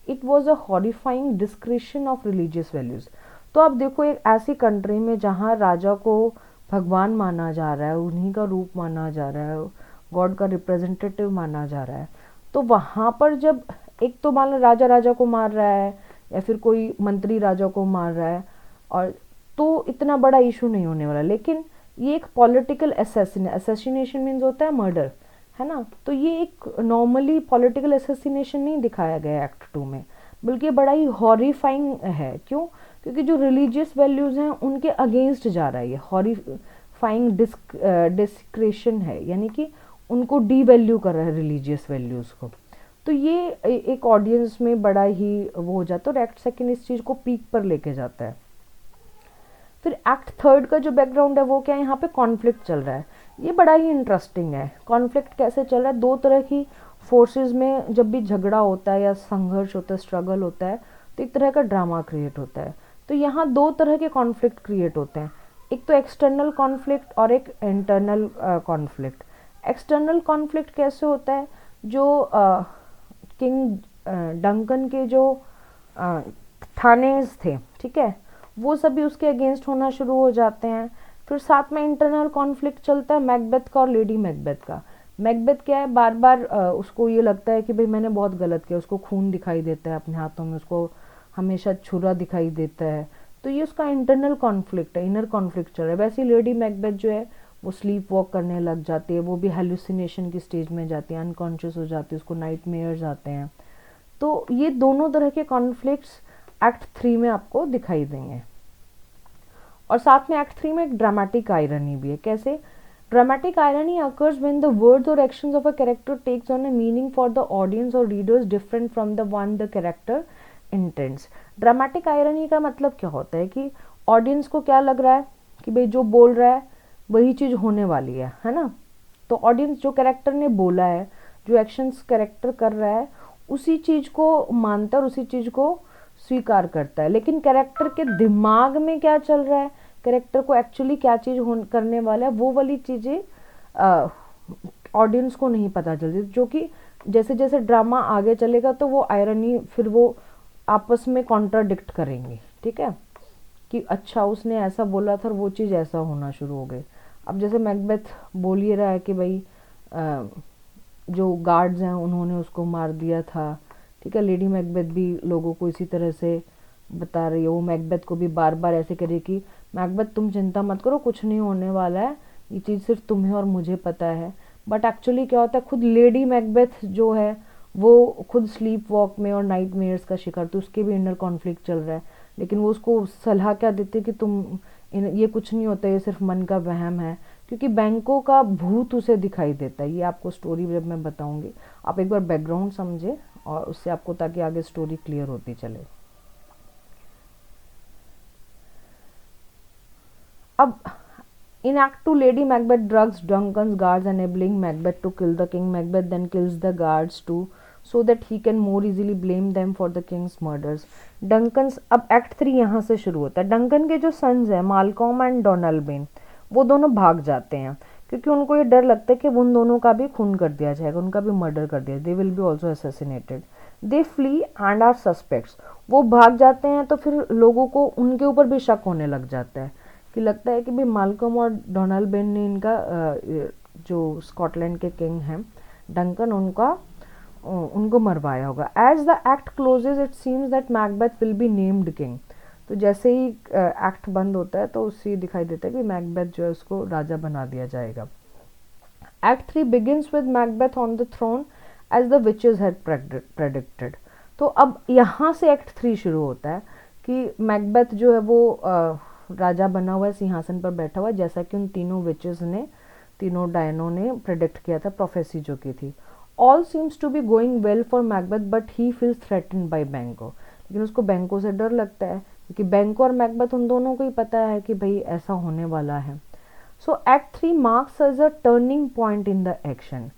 it was a horrifying description of religious values. तो आप देखो, एक ऐसी कंट्री में जहाँ राजा को भगवान माना जा रहा है, उन्हीं का रूप माना जा रहा है, गॉड का रिप्रेजेंटेटिव माना जा रहा है, तो वहाँ पर जब एक तो मान लो राजा राजा को मार रहा है या फिर कोई मंत्री राजा को मार रहा है, और तो इतना बड़ा इशू नहीं होने वाला। लेकिन ये एक पॉलिटिकल असैसिनेशन मीन्स होता है मर्डर, है ना। तो ये एक नॉर्मली पॉलिटिकल असैसिनेशन नहीं दिखाया गया एक्ट 2 में, बल्कि बड़ा ही हॉरिफाइंग है। क्यों? क्योंकि जो रिलीजियस वैल्यूज हैं उनके अगेंस्ट जा रहा है, ये हॉरिफाइंग डिस्क्रेशन है, यानी कि उनको डी वैल्यू कर रहा है रिलीजियस वैल्यूज को। तो ये एक ऑडियंस में बड़ा ही वो हो जाता है, और एक्ट सेकंड इस चीज को पीक पर लेके जाता है। फिर एक्ट थर्ड का जो बैकग्राउंड है वो क्या है, यहाँ पे कॉन्फ्लिक्ट चल रहा है। ये बड़ा ही इंटरेस्टिंग है। कॉन्फ्लिक्ट कैसे चल रहा है, दो तरह की फोर्सेस में जब भी झगड़ा होता है या संघर्ष होता है, स्ट्रगल होता है, तो एक तरह का ड्रामा क्रिएट होता है। तो यहाँ दो तरह के कॉन्फ्लिक्ट क्रिएट होते हैं, एक तो एक्सटर्नल कॉन्फ्लिक्ट और एक इंटरनल कॉन्फ्लिक्ट। एक्सटर्नल कॉन्फ्लिक्ट कैसे होता है, जो किंग डंकन के जो थानेज थे, ठीक है, वो सभी उसके अगेंस्ट होना शुरू हो जाते हैं। फिर साथ में इंटरनल कॉन्फ्लिक्ट चलता है मैकबेथ का और लेडी मैकबेथ का। मैकबेथ क्या है, बार बार उसको ये लगता है कि भाई मैंने बहुत गलत किया, उसको खून दिखाई देता है अपने हाथों में, उसको हमेशा छुरा दिखाई देता है। तो ये उसका इंटरनल कॉन्फ्लिक्ट है, इनर कॉन्फ्लिक्ट चल रहा है। वैसे ही लेडी मैकबेथ जो है वो स्लीप वॉक करने लग जाती है, वो भी हेलुसिनेशन की स्टेज में जाती है, अनकॉन्शियस हो जाती है, उसको नाइट मेयर्स आते हैं। तो ये दोनों तरह के कॉन्फ्लिक्ट्स एक्ट 3 में आपको दिखाई देंगे। और साथ में एक्ट 3 में एक ड्रामेटिक आयरनी भी है। कैसे? Dramatic irony occurs when the words और actions of a character takes on a meaning for the audience और readers different from the one the character intends. Dramatic irony का मतलब क्या होता है कि ऑडियंस को क्या लग रहा है कि भाई जो बोल रहा है वही चीज होने वाली है ना। तो ऑडियंस जो कैरेक्टर ने बोला है, जो एक्शंस कैरेक्टर कर रहा है, उसी चीज को मानता है और उसी चीज को स्वीकार करता है। लेकिन कैरेक्टर के दिमाग में क्या चल रहा है, कैरेक्टर को एक्चुअली क्या चीज करने वाला है, वो वाली चीजें ऑडियंस को नहीं पता चलती। जो कि जैसे जैसे ड्रामा आगे चलेगा तो वो आयरनी फिर वो आपस में कॉन्ट्राडिक्ट करेंगे, ठीक है, कि अच्छा उसने ऐसा बोला था और वो चीज़ ऐसा होना शुरू हो गई। अब जैसे मैकबेथ बोल ही रहा है कि भाई जो गार्ड्स हैं उन्होंने उसको मार दिया था, ठीक है। लेडी मैकबेथ भी लोगों को इसी तरह से बता रही है, वो मैकबेथ को भी बार बार ऐसे करे कि मैकबेथ तुम चिंता मत करो, कुछ नहीं होने वाला है, ये चीज़ सिर्फ तुम्हें और मुझे पता है। बट एक्चुअली क्या होता है, खुद लेडी मैकबेथ जो है वो खुद स्लीप वॉक में और नाइट मेयर्स का शिकार, तो उसके भी इंनर कॉन्फ्लिक्ट चल रहा है। लेकिन वो उसको सलाह क्या देती है कि तुम ये कुछ नहीं होता, ये सिर्फ मन का वहम है, क्योंकि बैंकों का भूत उसे दिखाई देता है। ये आपको स्टोरी जब मैं बताऊंगी, आप एक बार बैकग्राउंड समझे और उससे आपको, ताकि आगे स्टोरी क्लियर होती चले। अब in Act 2, Lady Macbeth drugs Duncan's guards, enabling Macbeth to kill the king. Macbeth then kills the guards too, so that he can more easily blame them for the king's murders. Duncan's, अब act 3 यहाँ से शुरू होता है। Duncan के जो sons हैं मालकॉम and Donald, वो दोनों भाग जाते हैं, क्योंकि उनको ये डर लगता है कि उन दोनों का भी खून कर दिया जाएगा, उनका भी मर्डर कर दिया, they will be also assassinated. They flee and are suspects. वो भाग जाते हैं तो फिर लोगों को उनके ऊपर भी शक होने लग जाता है, कि लगता है कि भाई मालकम और डोनाल्ड बेन ने इनका जो स्कॉटलैंड के किंग हैं डंकन, उनको मरवाया होगा। As the act closes it seems that Macbeth will be named king. तो जैसे ही एक्ट बंद होता है तो उससे दिखाई देता है कि मैकबेथ जो है उसको राजा बना दिया जाएगा। Act 3 begins with Macbeth on the throne as the witches had predicted. तो अब यहाँ से एक्ट 3 शुरू होता है कि मैकबेथ जो है वो राजा बना हुआ है, सिंहासन पर बैठा हुआ है, जैसा कि उन तीनों विचेस ने, तीनों डायनों ने प्रेडिक्ट किया था, प्रोफेसी जो की थी. All seems to be going well for Macbeth but he feels threatened by Banquo. लेकिन उसको बैंको से डर लगता है क्योंकि बैंको और मैकबेथ उन दोनों को ही पता है कि भाई ऐसा होने वाला है. So act 3 marks as a turning point in the action.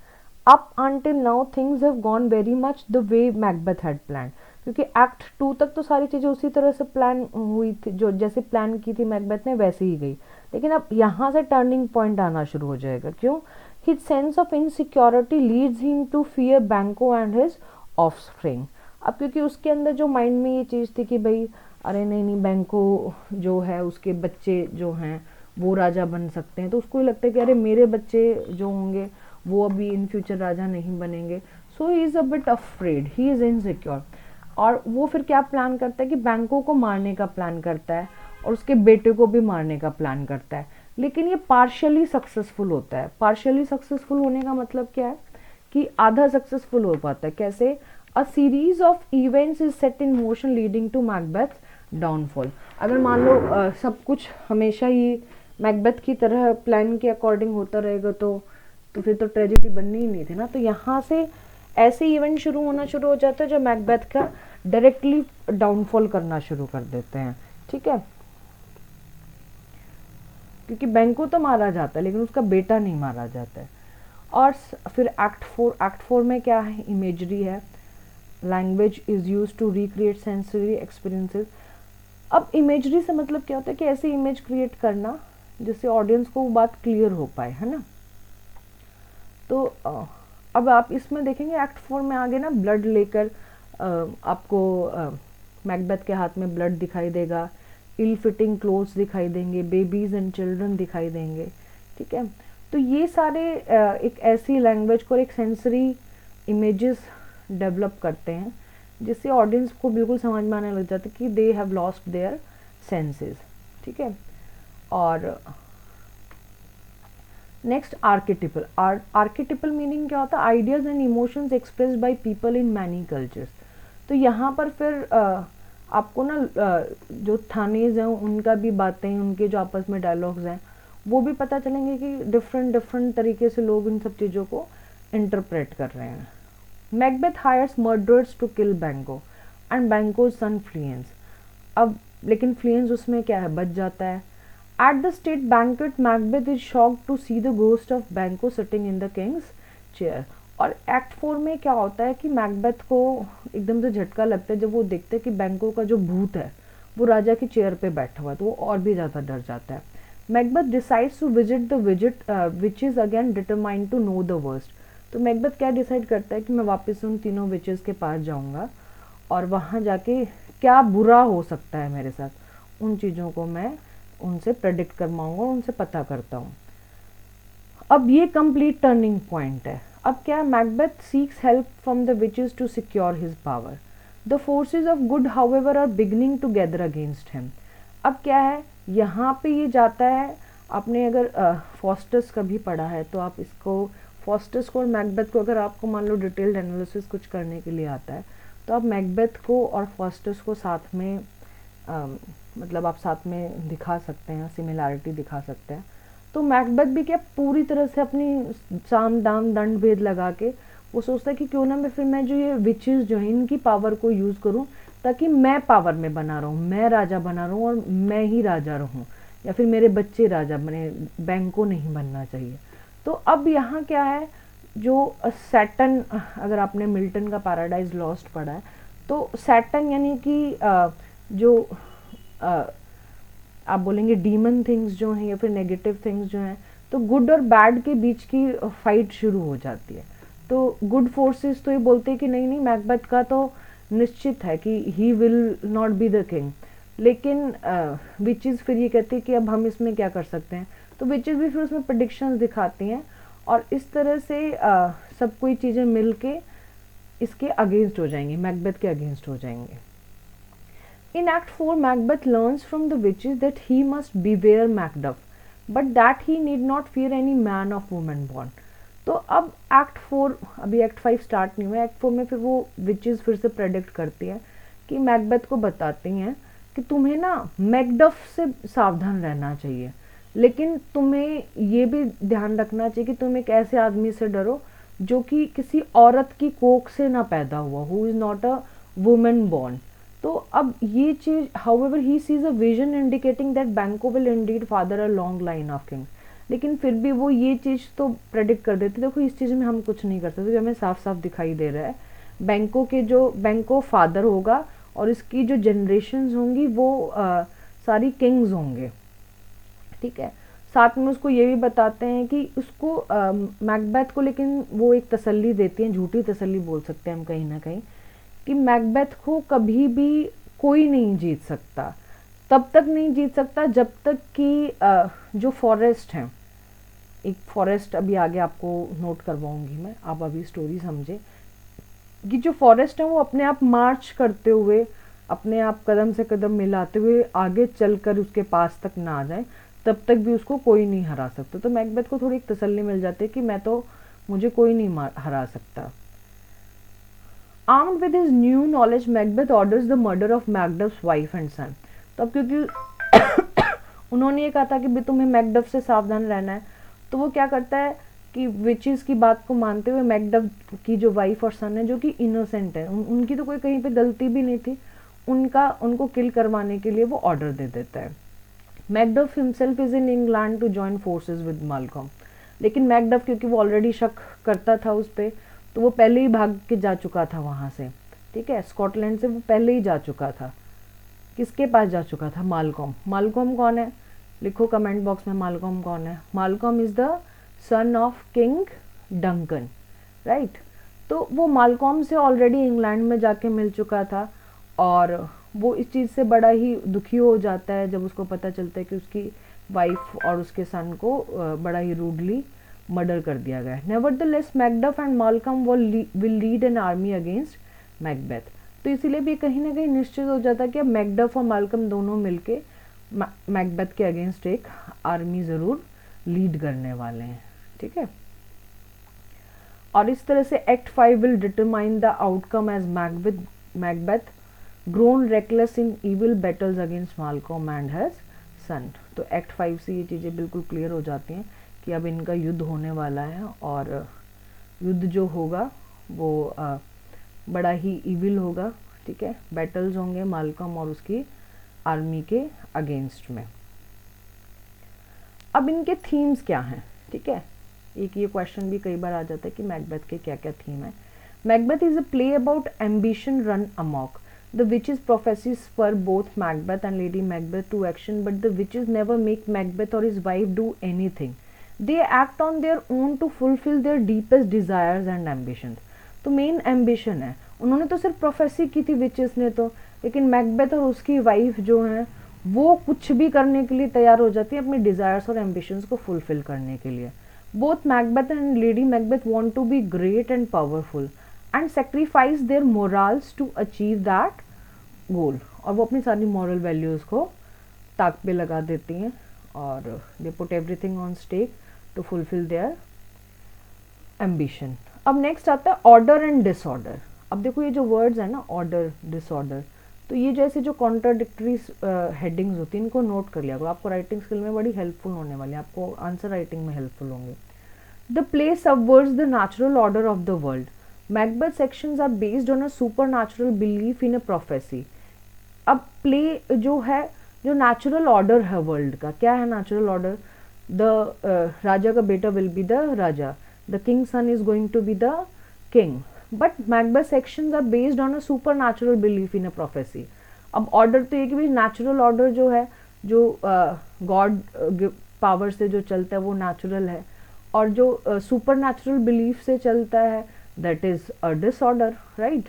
Up until now things have gone very much the way Macbeth had planned, क्योंकि एक्ट 2 तक तो सारी चीज़ें उसी तरह से प्लान हुई थी, जो जैसे प्लान की थी मैकबेथ ने वैसे ही गई. लेकिन अब यहाँ से टर्निंग पॉइंट आना शुरू हो जाएगा. क्यों? His sense of insecurity leads him to fear Banquo and his offspring. अब क्योंकि उसके अंदर जो माइंड में ये चीज़ थी कि भाई अरे नहीं नहीं, बैंको जो है उसके बच्चे जो हैं वो राजा बन सकते हैं, तो उसको ये लगता है कि अरे मेरे बच्चे जो होंगे वो अभी इन फ्यूचर राजा नहीं बनेंगे. So he is a bit afraid, he is insecure. और वो फिर क्या प्लान करता है कि बैंको को मारने का प्लान करता है और उसके बेटे को भी मारने का प्लान करता है. लेकिन ये पार्शियली सक्सेसफुल होता है. पार्शियली सक्सेसफुल होने का मतलब क्या है कि आधा सक्सेसफुल हो पाता है. कैसे? A series of events is set in motion leading to Macbeth downfall. अगर मान लो सब कुछ हमेशा ही मैकबेथ की तरह प्लान के अकॉर्डिंग होता रहेगा तो फिर तो ट्रेजेडी बननी ही नहीं थी ना. तो यहाँ से ऐसे इवेंट शुरू होना शुरू हो जाते हैं जो मैकबेथ का डायरेक्टली डाउनफॉल करना शुरू कर देते हैं. ठीक है, क्योंकि बैंको तो मारा जाता है लेकिन उसका बेटा नहीं मारा जाता है. और फिर एक्ट 4 में क्या है? इमेजरी है. Language is use to recreate sensory experiences. अब इमेजरी से मतलब क्या होता है कि ऐसी इमेज क्रिएट करना जिससे ऑडियंस को वो बात क्लियर हो पाए, है ना. तो अब आप इसमें देखेंगे एक्ट 4 में आगे ना ब्लड लेकर आपको मैकबेथ के हाथ में ब्लड दिखाई देगा, इल फिटिंग क्लोथ्स दिखाई देंगे, बेबीज एंड चिल्ड्रन दिखाई देंगे. ठीक है, तो ये सारे एक ऐसी लैंग्वेज को, एक सेंसरी इमेजेस डेवलप करते हैं जिससे ऑडियंस को बिल्कुल समझ में आने लग जाता है कि they have lost their senses. ठीक है, और नेक्स्ट आर्केटिपल. आर्केटिपल मीनिंग क्या होता है? Ideas and emotions expressed by people in many cultures. तो यहाँ पर फिर आपको ना जो थानेज हैं उनका भी बातें, उनके जो आपस में डायलॉग्स हैं वो भी पता चलेंगे कि डिफरेंट तरीके से लोग इन सब चीज़ों को इंटरप्रेट कर रहे हैं. Macbeth hires murderers to kill Banquo and बैंकोज सन फ्लियंस. अब लेकिन फ्लियंस उसमें क्या है? बच जाता है. At the state banquet, Macbeth is shocked to see the ghost of Banquo sitting in the king's chair. और एक्ट 4 में क्या होता है कि मैकबेथ को एकदम से झटका लगता है जब वो देखते हैं कि बैंको का जो भूत है वो राजा की चेयर पे बैठा हुआ है, तो वो और भी ज़्यादा डर जाता है. Macbeth decides to visit the witches again determined to know the worst. तो मैकबेथ क्या डिसाइड करता है कि मैं वापस उन तीनों विचेस के पास जाऊँगा और वहाँ जाके क्या बुरा हो सकता है मेरे साथ, उन चीज़ों को मैं उनसे प्रेडिक्ट करवाऊंगा, उनसे पता करता हूँ. अब ये कंप्लीट टर्निंग पॉइंट है. अब क्या? Macbeth seeks help from the witches to secure his power. The forces of good however are beginning to gather against him. अब क्या है? यहाँ पे ये जाता है, आपने अगर फॉस्टस कभी पढ़ा है तो आप इसको, फॉस्टस को और मैकबेथ को, अगर आपको मान लो डिटेल्ड एनालिसिस कुछ करने के लिए आता है तो आप मैकबेथ को और फॉस्टस को साथ में मतलब आप साथ में दिखा सकते हैं, सिमिलैरिटी दिखा सकते हैं. तो मैकबेथ भी क्या पूरी तरह से अपनी साम दाम दंड भेद लगा के वो सोचता है कि क्यों ना मैं जो ये विचेस जो है इनकी पावर को यूज़ करूं ताकि मैं पावर में बना रहूं, मैं राजा बना रहूं और मैं ही राजा रहूं, या फिर मेरे बच्चे राजा बने, बैंको नहीं बनना चाहिए. तो अब यहाँ क्या है? जो सैटर्न, अगर आपने मिल्टन का पैराडाइज लॉस्ट पढ़ा है तो सैटर्न यानी कि जो आप बोलेंगे डीमन थिंग्स जो हैं या फिर नेगेटिव थिंग्स जो हैं, तो गुड और बैड के बीच की फाइट शुरू हो जाती है. तो गुड फोर्सेस तो ये बोलते हैं कि नहीं नहीं, मैकबेथ का तो निश्चित है कि he will not be the king. लेकिन विचेस फिर ये कहती है कि अब हम इसमें क्या कर सकते हैं. तो विचेस भी फिर उसमें प्रेडिक्शंस दिखाती हैं और इस तरह से सब कोई चीज़ें मिल के इसके अगेंस्ट हो जाएंगी, मैकबेथ के अगेंस्ट हो जाएंगे. In Act 4, Macbeth learns from the witches that he must beware Macduff, but that he need not fear any man of woman born. तो अब एक्ट 4, अभी एक्ट 5 स्टार्ट नहीं हुआ, एक्ट 4 में फिर वो विचेस फिर से प्रेडिक्ट करती हैं कि मैकबेथ को बताती हैं कि तुम्हें ना मैकडफ से सावधान रहना चाहिए, लेकिन तुम्हें ये भी ध्यान रखना चाहिए कि तुम एक ऐसे आदमी से डरो जो कि किसी औरत की कोख से ना पैदा हुआ, who is not a women born. तो अब ये चीज़, however he sees a vision indicating that Banquo will indeed father a long line of kings, लेकिन फिर भी वो ये चीज़ तो प्रेडिक्ट कर देते। देखो इस चीज़ में हम कुछ नहीं कर सकते, हमें साफ साफ दिखाई दे रहा है बैंको फादर होगा और इसकी जो जनरेशन होंगी वो सारी किंग्स होंगे, ठीक है। साथ में उसको ये भी बताते हैं कि उसको मैकबेथ को, लेकिन वो एक तसल्ली देती हैं, झूठी तसल्ली बोल सकते हैं हम कहीं ना कहीं, कि मैकबेथ को कभी भी कोई नहीं जीत सकता, तब तक नहीं जीत सकता जब तक कि जो फॉरेस्ट हैं, एक फॉरेस्ट अभी आगे आपको नोट करवाऊंगी मैं, आप अभी स्टोरी समझे, कि जो फॉरेस्ट है वो अपने आप मार्च करते हुए, अपने आप कदम से कदम मिलाते हुए आगे चलकर उसके पास तक ना आ जाए, तब तक भी उसको कोई नहीं हरा सकता। तो मैकबेथ को थोड़ी एक तसल्ली मिल जाती है कि मुझे कोई नहीं हरा सकता। Armed with his new knowledge Macbeth orders the murder of Macduff's wife and son. तो अब क्योंकि उन्होंने ये कहा था कि भी तुम्हें मैकडफ से सावधान रहना है, तो वो क्या करता है कि विचेस की बात को मानते हुए मैकडफ की जो वाइफ और सन है, जो कि इनोसेंट है, उनकी तो कोई कहीं पे गलती भी नहीं थी, उनको किल करवाने के लिए वो ऑर्डर दे देता है। Macduff himself is in England to join forces with Malcolm, लेकिन मैकडफ क्योंकि वो ऑलरेडी शक करता था उस पर, तो वो पहले ही भाग के जा चुका था वहाँ से, ठीक है, स्कॉटलैंड से वो पहले ही जा चुका था। किसके पास जा चुका था? मालकॉम। मालकॉम कौन है? लिखो कमेंट बॉक्स में मालकॉम कौन है। Malcolm is the son of king Duncan, right. तो वो मालकॉम से ऑलरेडी इंग्लैंड में जाके मिल चुका था, और वो इस चीज़ से बड़ा ही दुखी हो जाता है जब उसको पता चलता है कि उसकी वाइफ और उसके सन को बड़ा ही रूडली मर्डर कर दिया गया है। Nevertheless Macduff and Malcolm will lead an army against Macbeth. तो इसीलिए भी कहीं ना कहीं निश्चित हो जाता है कि अब मैकडफ और मालकम दोनों मिलके मैकबेथ के अगेंस्ट एक आर्मी ज़रूर लीड करने वाले हैं, ठीक है। और इस तरह से act 5 will determine the outcome as Macbeth grown reckless in evil battles against Malcolm and his son. तो एक्ट 5 से ये चीज़ें बिल्कुल क्लियर हो जाती हैं कि अब इनका युद्ध होने वाला है, और युद्ध जो होगा वो बड़ा ही इविल होगा, ठीक है। बैटल्स होंगे मालकम और उसकी आर्मी के अगेंस्ट में। अब इनके थीम्स क्या हैं, ठीक है, एक ये क्वेश्चन भी कई बार आ जाता है कि मैकबेथ के क्या क्या थीम है। Macbeth is a play about ambition run amok. The witches' prophecies spur both Macbeth and Lady Macbeth to action, but the witches never make Macbeth or his wife do anything. They act on their own to fulfill their deepest desires and ambitions. तो main ambition है, उन्होंने तो सिर्फ prophecy की थी witches ने तो, लेकिन मैकबेथ और उसकी वाइफ जो हैं वो कुछ भी करने के लिए तैयार हो जाती है अपने डिज़ायर्स और एम्बिशंस को फुलफिल करने के लिए। Both Macbeth and lady Macbeth want to be great and powerful and sacrifice their morals to achieve that goal. और वो अपनी सारी मॉरल वैल्यूज़ को ताक पे लगा देती हैं, और they put everything on stake to fulfil their ambition. अब नेक्स्ट आता है ऑर्डर एंड डिसऑर्डर। अब देखो ये जो वर्ड्स है ना, ऑर्डर डिसऑर्डर, तो ये जैसे जो कॉन्ट्राडिक्टरी हेडिंग्स होती हैं इनको नोट कर लिया करो, आपको राइटिंग स्किल में बड़ी हेल्पफुल होने वाली है, आपको आंसर राइटिंग में हेल्पफुल होंगे। The play subverts the natural order of the world. Macbeth sections are based on a supernatural belief in a prophecy. अब प्ले जो है, जो नेचुरल ऑर्डर है वर्ल्ड का, क्या है नेचुरल ऑर्डर? द राजा का बेटा will be the raja, the king son is going to be the king, but Macbeth sections are based on a supernatural belief in a prophecy. अब ऑर्डर तो ये कि भाई नेचुरल ऑर्डर जो है, जो गॉड पावर से जो चलता है वो नेचुरल है, और जो सुपरनैचुरल बिलीफ से चलता है that is a disorder, right.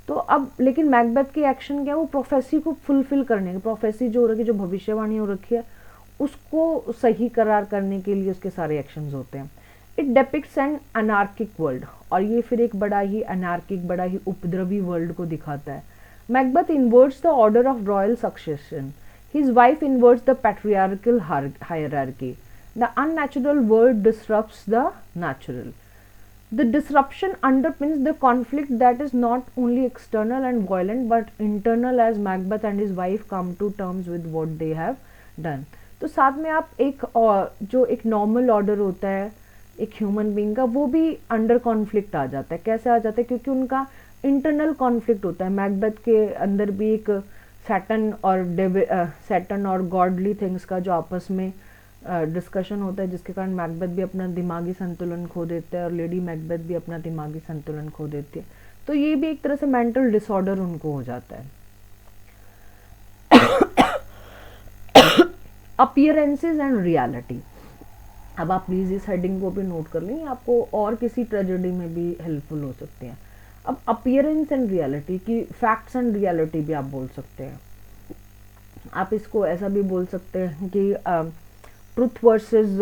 तो अब लेकिन मैकबेथ की एक्शन क्या है, वो प्रोफेसी को फुलफिल करने की, प्रोफेसी जो हो रखी है, जो भविष्यवाणी हो रखी है, उसको सही करार करने के लिए उसके सारे एक्शंस होते हैं। इट डेपिक्ट्स एन अनार्किक वर्ल्ड, और ये फिर एक बड़ा ही अनार्किक, बड़ा ही उपद्रवी वर्ल्ड को दिखाता है। Macbeth inverts the order of royal succession, his wife inverts the patriarchal hierarchy, the unnatural world disrupts the natural. The disruption underpins the conflict that is not only external and violent but internal as Macbeth and his wife come to terms with what they have done. तो साथ में आप एक जो एक normal order होता है एक ह्यूमन बीइंग का, वो भी अंडर कॉन्फ्लिक्ट आ जाता है. कैसे आ जाता है? क्योंकि उनका इंटरनल कॉन्फ्लिक्ट होता है. मैकबेथ के अंदर भी एक सैटन और गॉडली थिंग्स का जो आपस में डिस्कशन होता है, जिसके कारण मैकबेथ भी अपना दिमागी संतुलन खो देते हैं और लेडी मैकबेथ भी अपना दिमागी संतुलन खो देती है. तो ये भी एक तरह से मेंटल डिसऑर्डर उनको हो जाता है. Appearances and reality. अब आप प्लीज इस हेडिंग को भी नोट कर लें, आपको और किसी ट्रेजेडी में भी हेल्पफुल हो सकती है. अब अपीयरेंस एंड रियलिटी की फैक्ट्स एंड रियलिटी भी आप बोल सकते हैं. आप इसको ऐसा भी बोल सकते हैं कि ट्रुथ वर्सेस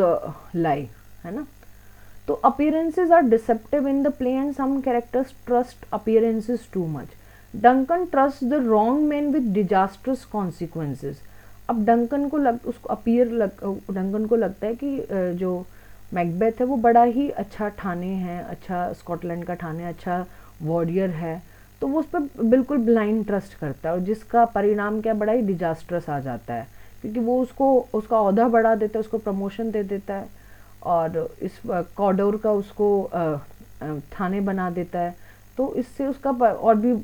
लाई, है ना. तो appearances are deceptive in the play and some characters trust appearances too much. Duncan trust the wrong man with disasters consequences. अब डंकन को डंकन को लगता है कि जो मैकबेथ है वो बड़ा ही अच्छा ठाने है, अच्छा स्कॉटलैंड का ठाने, अच्छा वॉरियर है. तो वो उस पर बिल्कुल ब्लाइंड ट्रस्ट करता है और जिसका परिणाम क्या, बड़ा ही डिजास्टर्स आ जाता है. क्योंकि वो उसको उसका ओहदा बढ़ा देता है, उसको प्रमोशन दे देता है और इस कॉडोर का उसको थाने बना देता है. तो इससे उसका और भी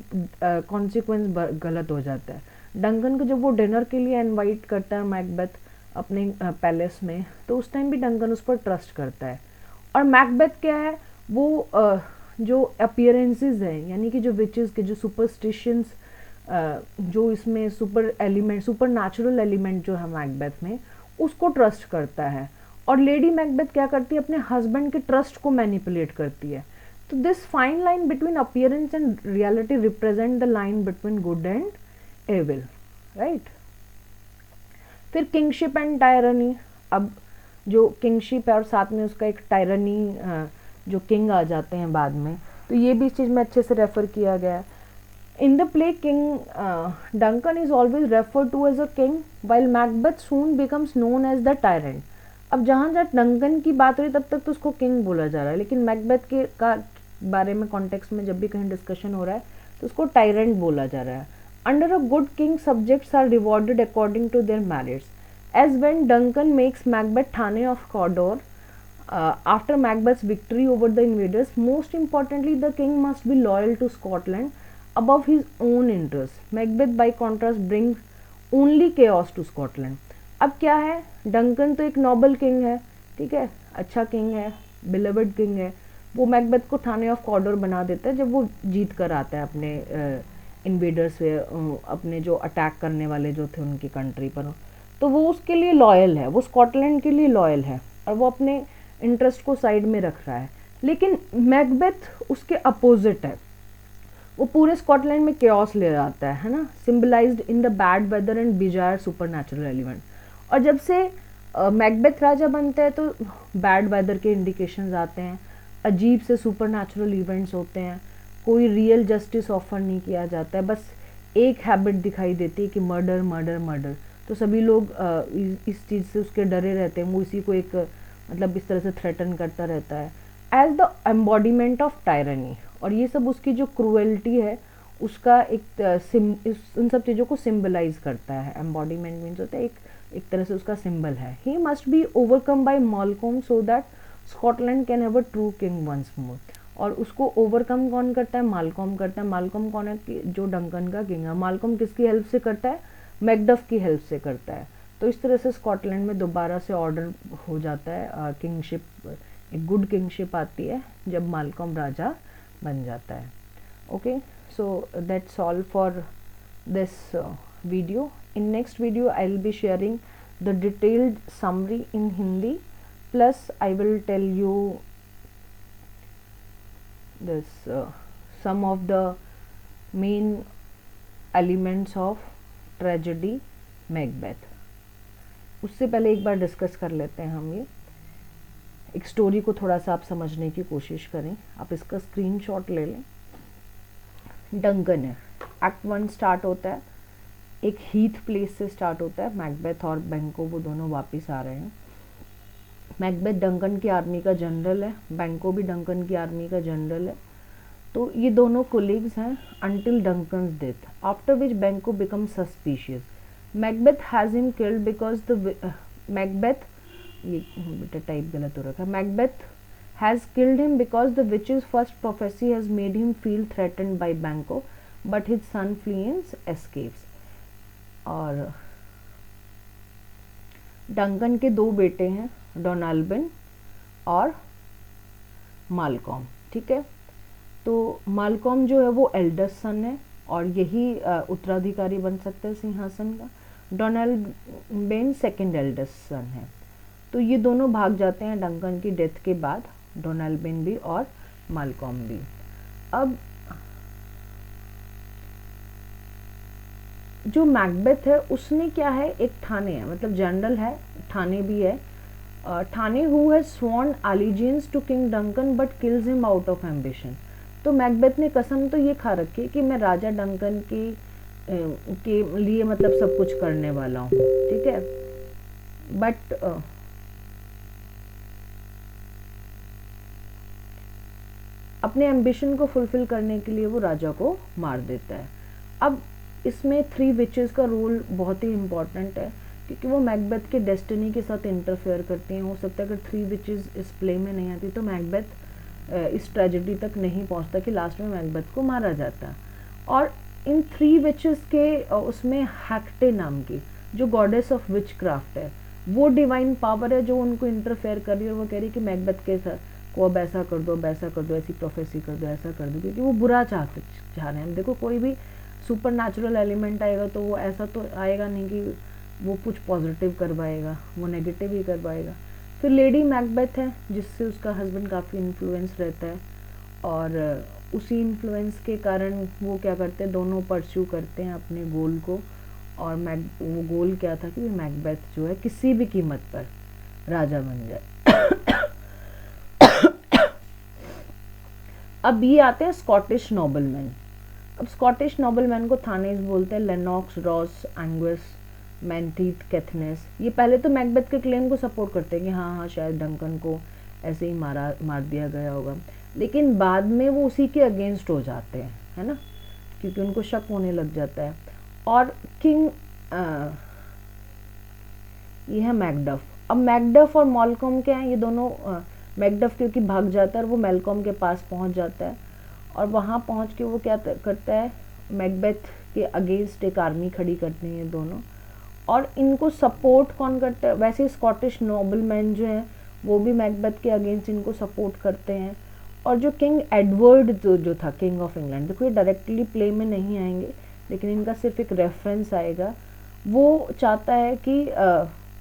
कॉन्सिक्वेंस गलत हो जाता है. डंकन को जब वो डिनर के लिए इनवाइट करता है मैकबेथ अपने पैलेस में, तो उस टाइम भी डंकन उस पर ट्रस्ट करता है. और मैकबेथ क्या है, वो जो अपीयरेंसेस हैं, यानी कि जो विचेस के जो सुपरस्टिशंस, जो इसमें सुपर नेचुरल एलिमेंट जो है मैकबेथ में, उसको ट्रस्ट करता है. और लेडी मैकबेथ क्या करती है, अपने हस्बैंड के ट्रस्ट को मैनिपुलेट करती है. तो this fine line between appearance and reality represent the line between good and evil, right. फिर किंगशिप एंड टायरनी. अब जो किंगशिप है और साथ में उसका एक टायरनी, जो किंग आ जाते हैं बाद में, तो ये भी इस चीज़ में अच्छे से रेफर किया गया है. In the play king Duncan is always refer to as a king while Macbeth soon becomes known as the tyrant. अब जहाँ जहाँ डंकन की बात हो रही तब तक तो उसको किंग बोला जा रहा है, लेकिन मैकबेथ के का बारे में कॉन्टेक्स्ट में जब भी कहीं डिस्कशन हो रहा है तो उसको टायरेंट बोला जा रहा है. Under a good king subjects are rewarded according to their merits. As when Duncan makes Macbeth thane of Cawdor after Macbeth's victory over the invaders, most importantly the king must be loyal to Scotland above his own interests. Macbeth by contrast brings only chaos to Scotland. अब क्या है, Duncan तो एक Nobel king है, ठीक है, अच्छा king है, बिलीवर्ड किंग है. वो मैकबेथ को थाने ऑफ कॉडोर बना देता है जब वो जीत कर आता है अपने इन्वेडर्स से, अपने जो अटैक करने वाले जो थे उनकी कंट्री पर. तो वो उसके लिए लॉयल है, वो स्कॉटलैंड के लिए लॉयल है और वो अपने इंटरेस्ट को साइड में रख रहा है. लेकिन मैकबेथ उसके अपोजिट है, वो पूरे स्कॉटलैंड में केओस ले आता है ना, symbolized in the bad weather and bizarre supernatural element. और जब से मैकबेथ राजा बनता है तो बैड वेदर के इंडिकेशंस आते हैं, अजीब से सुपरनैचुरल इवेंट्स होते हैं, कोई रियल जस्टिस ऑफर नहीं किया जाता है, बस एक हैबिट दिखाई देती है कि मर्डर मर्डर मर्डर. तो सभी लोग इस चीज़ से उसके डरे रहते हैं, वो इसी को एक मतलब इस तरह से थ्रेटन करता रहता है as the embodiment of tyranny. और ये सब उसकी जो क्रूएल्टी है उसका एक उन सब चीज़ों को सिम्बलाइज करता है. एम्बॉडीमेंट मीन्स होता है एक तरह से उसका सिंबल है. He must be overcome by Malcolm so that Scotland can have a true king once more. और उसको ओवरकम कौन करता है, मालकॉम करता है. मालकॉम कौन है, जो डंकन का किंग है. मालकॉम किसकी हेल्प से करता है, मैकडफ की हेल्प से करता है. तो इस तरह से स्कॉटलैंड में दोबारा से ऑर्डर हो जाता है, किंगशिप, एक गुड किंगशिप आती है जब मालकॉम राजा बन जाता है. Okay, so that's all for this video. In next video I will be sharing the detailed summary in Hindi, plus I will tell you this some of the main elements of tragedy Macbeth. उससे पहले एक बार discuss कर लेते हैं हम ये एक story को, थोड़ा सा आप समझने की कोशिश करें. आप इसका स्क्रीनशॉट ले लें. डंकन है, एक्ट 1 स्टार्ट होता है एक हीथ प्लेस से स्टार्ट होता है. मैकबेथ और बेंको वो दोनों वापस आ रहे हैं. मैकबेथ डंकन की आर्मी का जनरल है, बैंको भी डंकन की आर्मी का जनरल है। तो ये दोनों कोलीग्स हैं until Duncan's death, after which Banquo becomes suspicious. Macbeth has him killed because Macbeth, ये बेटा टाइप गलत हो रखा है, Macbeth has killed him because the witch's first prophecy has made him feel threatened by Banquo, but his son flees escapes. और Duncan के दो बेटे हैं, डोनाल्बिन और मालकॉम, ठीक है। तो मालकॉम जो है वो एल्डेस्ट सन है और यही उत्तराधिकारी बन सकता है सिंहासन का। Donald Ben second eldest son है। तो ये दोनों भाग जाते हैं डंकन की डेथ के बाद, डोनाल्ड बेन भी और मालकॉम भी। अब जो मैकबेथ है उसने क्या है, एक ठाने है, मतलब जनरल है, ठाने भी है। Thane who has sworn allegiance to king Duncan but kills him out of ambition. तो मैकबेथ ने कसम तो ये खा रखी है कि मैं राजा डंकन के लिए मतलब सब कुछ करने वाला हूँ, ठीक है। बट अपने एम्बिशन को फुलफिल करने के लिए वो राजा को मार देता है। अब इसमें 3 विचेस का रोल बहुत ही इम्पॉर्टेंट है क्योंकि वो मैकबेथ के डेस्टिनी के साथ इंटरफेयर करती हैं। हो सकता है अगर 3 विचेस इस प्ले में नहीं आती तो मैकबेथ इस ट्रेजेडी तक नहीं पहुंचता कि लास्ट में मैकबेथ को मारा जाता। और इन 3 विचेस के उसमें हैक्टे नाम की जो गॉडेस ऑफ विच क्राफ्ट है, वो डिवाइन पावर है जो उनको इंटरफेयर कर रही है। और वो कह रही है कि मैकबेथ के साथ को अब ऐसा कर दो, अब ऐसा कर दो, ऐसी प्रोफेसी कर दो, ऐसा कर दो, क्योंकि वो बुरा चाह रहे हैं। देखो कोई भी सुपर नेचुरल एलिमेंट आएगा तो वो ऐसा तो आएगा नहीं कि वो कुछ पॉजिटिव करवाएगा, वो नेगेटिव ही करवाएगा। फिर लेडी मैकबेथ है जिससे उसका हस्बैंड काफ़ी इन्फ्लुएंस रहता है और उसी इन्फ्लुएंस के कारण वो क्या करते हैं, दोनों परस्यू करते हैं अपने गोल को। और वो गोल क्या था कि मैकबेथ जो है किसी भी कीमत पर राजा बन जाए। अब ये आते हैं स्कॉटिश नोबलमैन। अब स्कॉटिश नोबलमैन को थानेस बोलते हैं, लेनॉक्स, रॉस, एंगस, मैंथीथ, कैथनेस। ये पहले तो मैकबेथ के क्लेम को सपोर्ट करते हैं कि हाँ शायद डंकन को ऐसे ही मार दिया गया होगा, लेकिन बाद में वो उसी के अगेंस्ट हो जाते हैं, है ना, क्योंकि उनको शक होने लग जाता है। और किंग ये है मैकडफ। अब मैकडफ और मॉलकॉम क्या है, ये दोनों मैकडफ क्योंकि भाग जाता है और वो मेलकॉम के पास पहुंच जाता है और वहाँ पहुंच के वो क्या करता है, मैकबेथ के अगेंस्ट एक आर्मी खड़ी करते हैं ये दोनों। और इनको सपोर्ट कौन करता है, वैसे स्कॉटिश नोबलमैन जो हैं वो भी मैकबेथ के अगेंस्ट इनको सपोर्ट करते हैं। और जो किंग एडवर्ड जो था किंग ऑफ इंग्लैंड, देखो ये डायरेक्टली प्ले में नहीं आएंगे लेकिन इनका सिर्फ एक रेफरेंस आएगा। वो चाहता है कि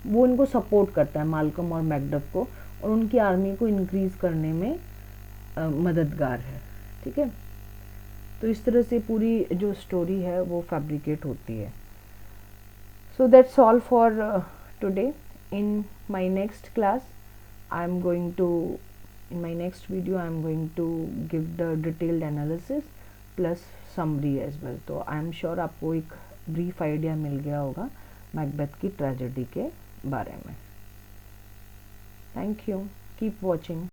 वो इनको सपोर्ट करता है मालकम और मैकडफ को, और उनकी आर्मी को इंक्रीज करने में मददगार है, ठीक है। तो इस तरह से पूरी जो स्टोरी है वो फैब्रिकेट होती है। So that's all for today. In my next class I am going to in my next video I am going to give the detailed analysis plus summary as well। तो I am sure आपको एक brief idea मिल गया होगा Macbeth की tragedy के बारे में। Thank you, keep watching.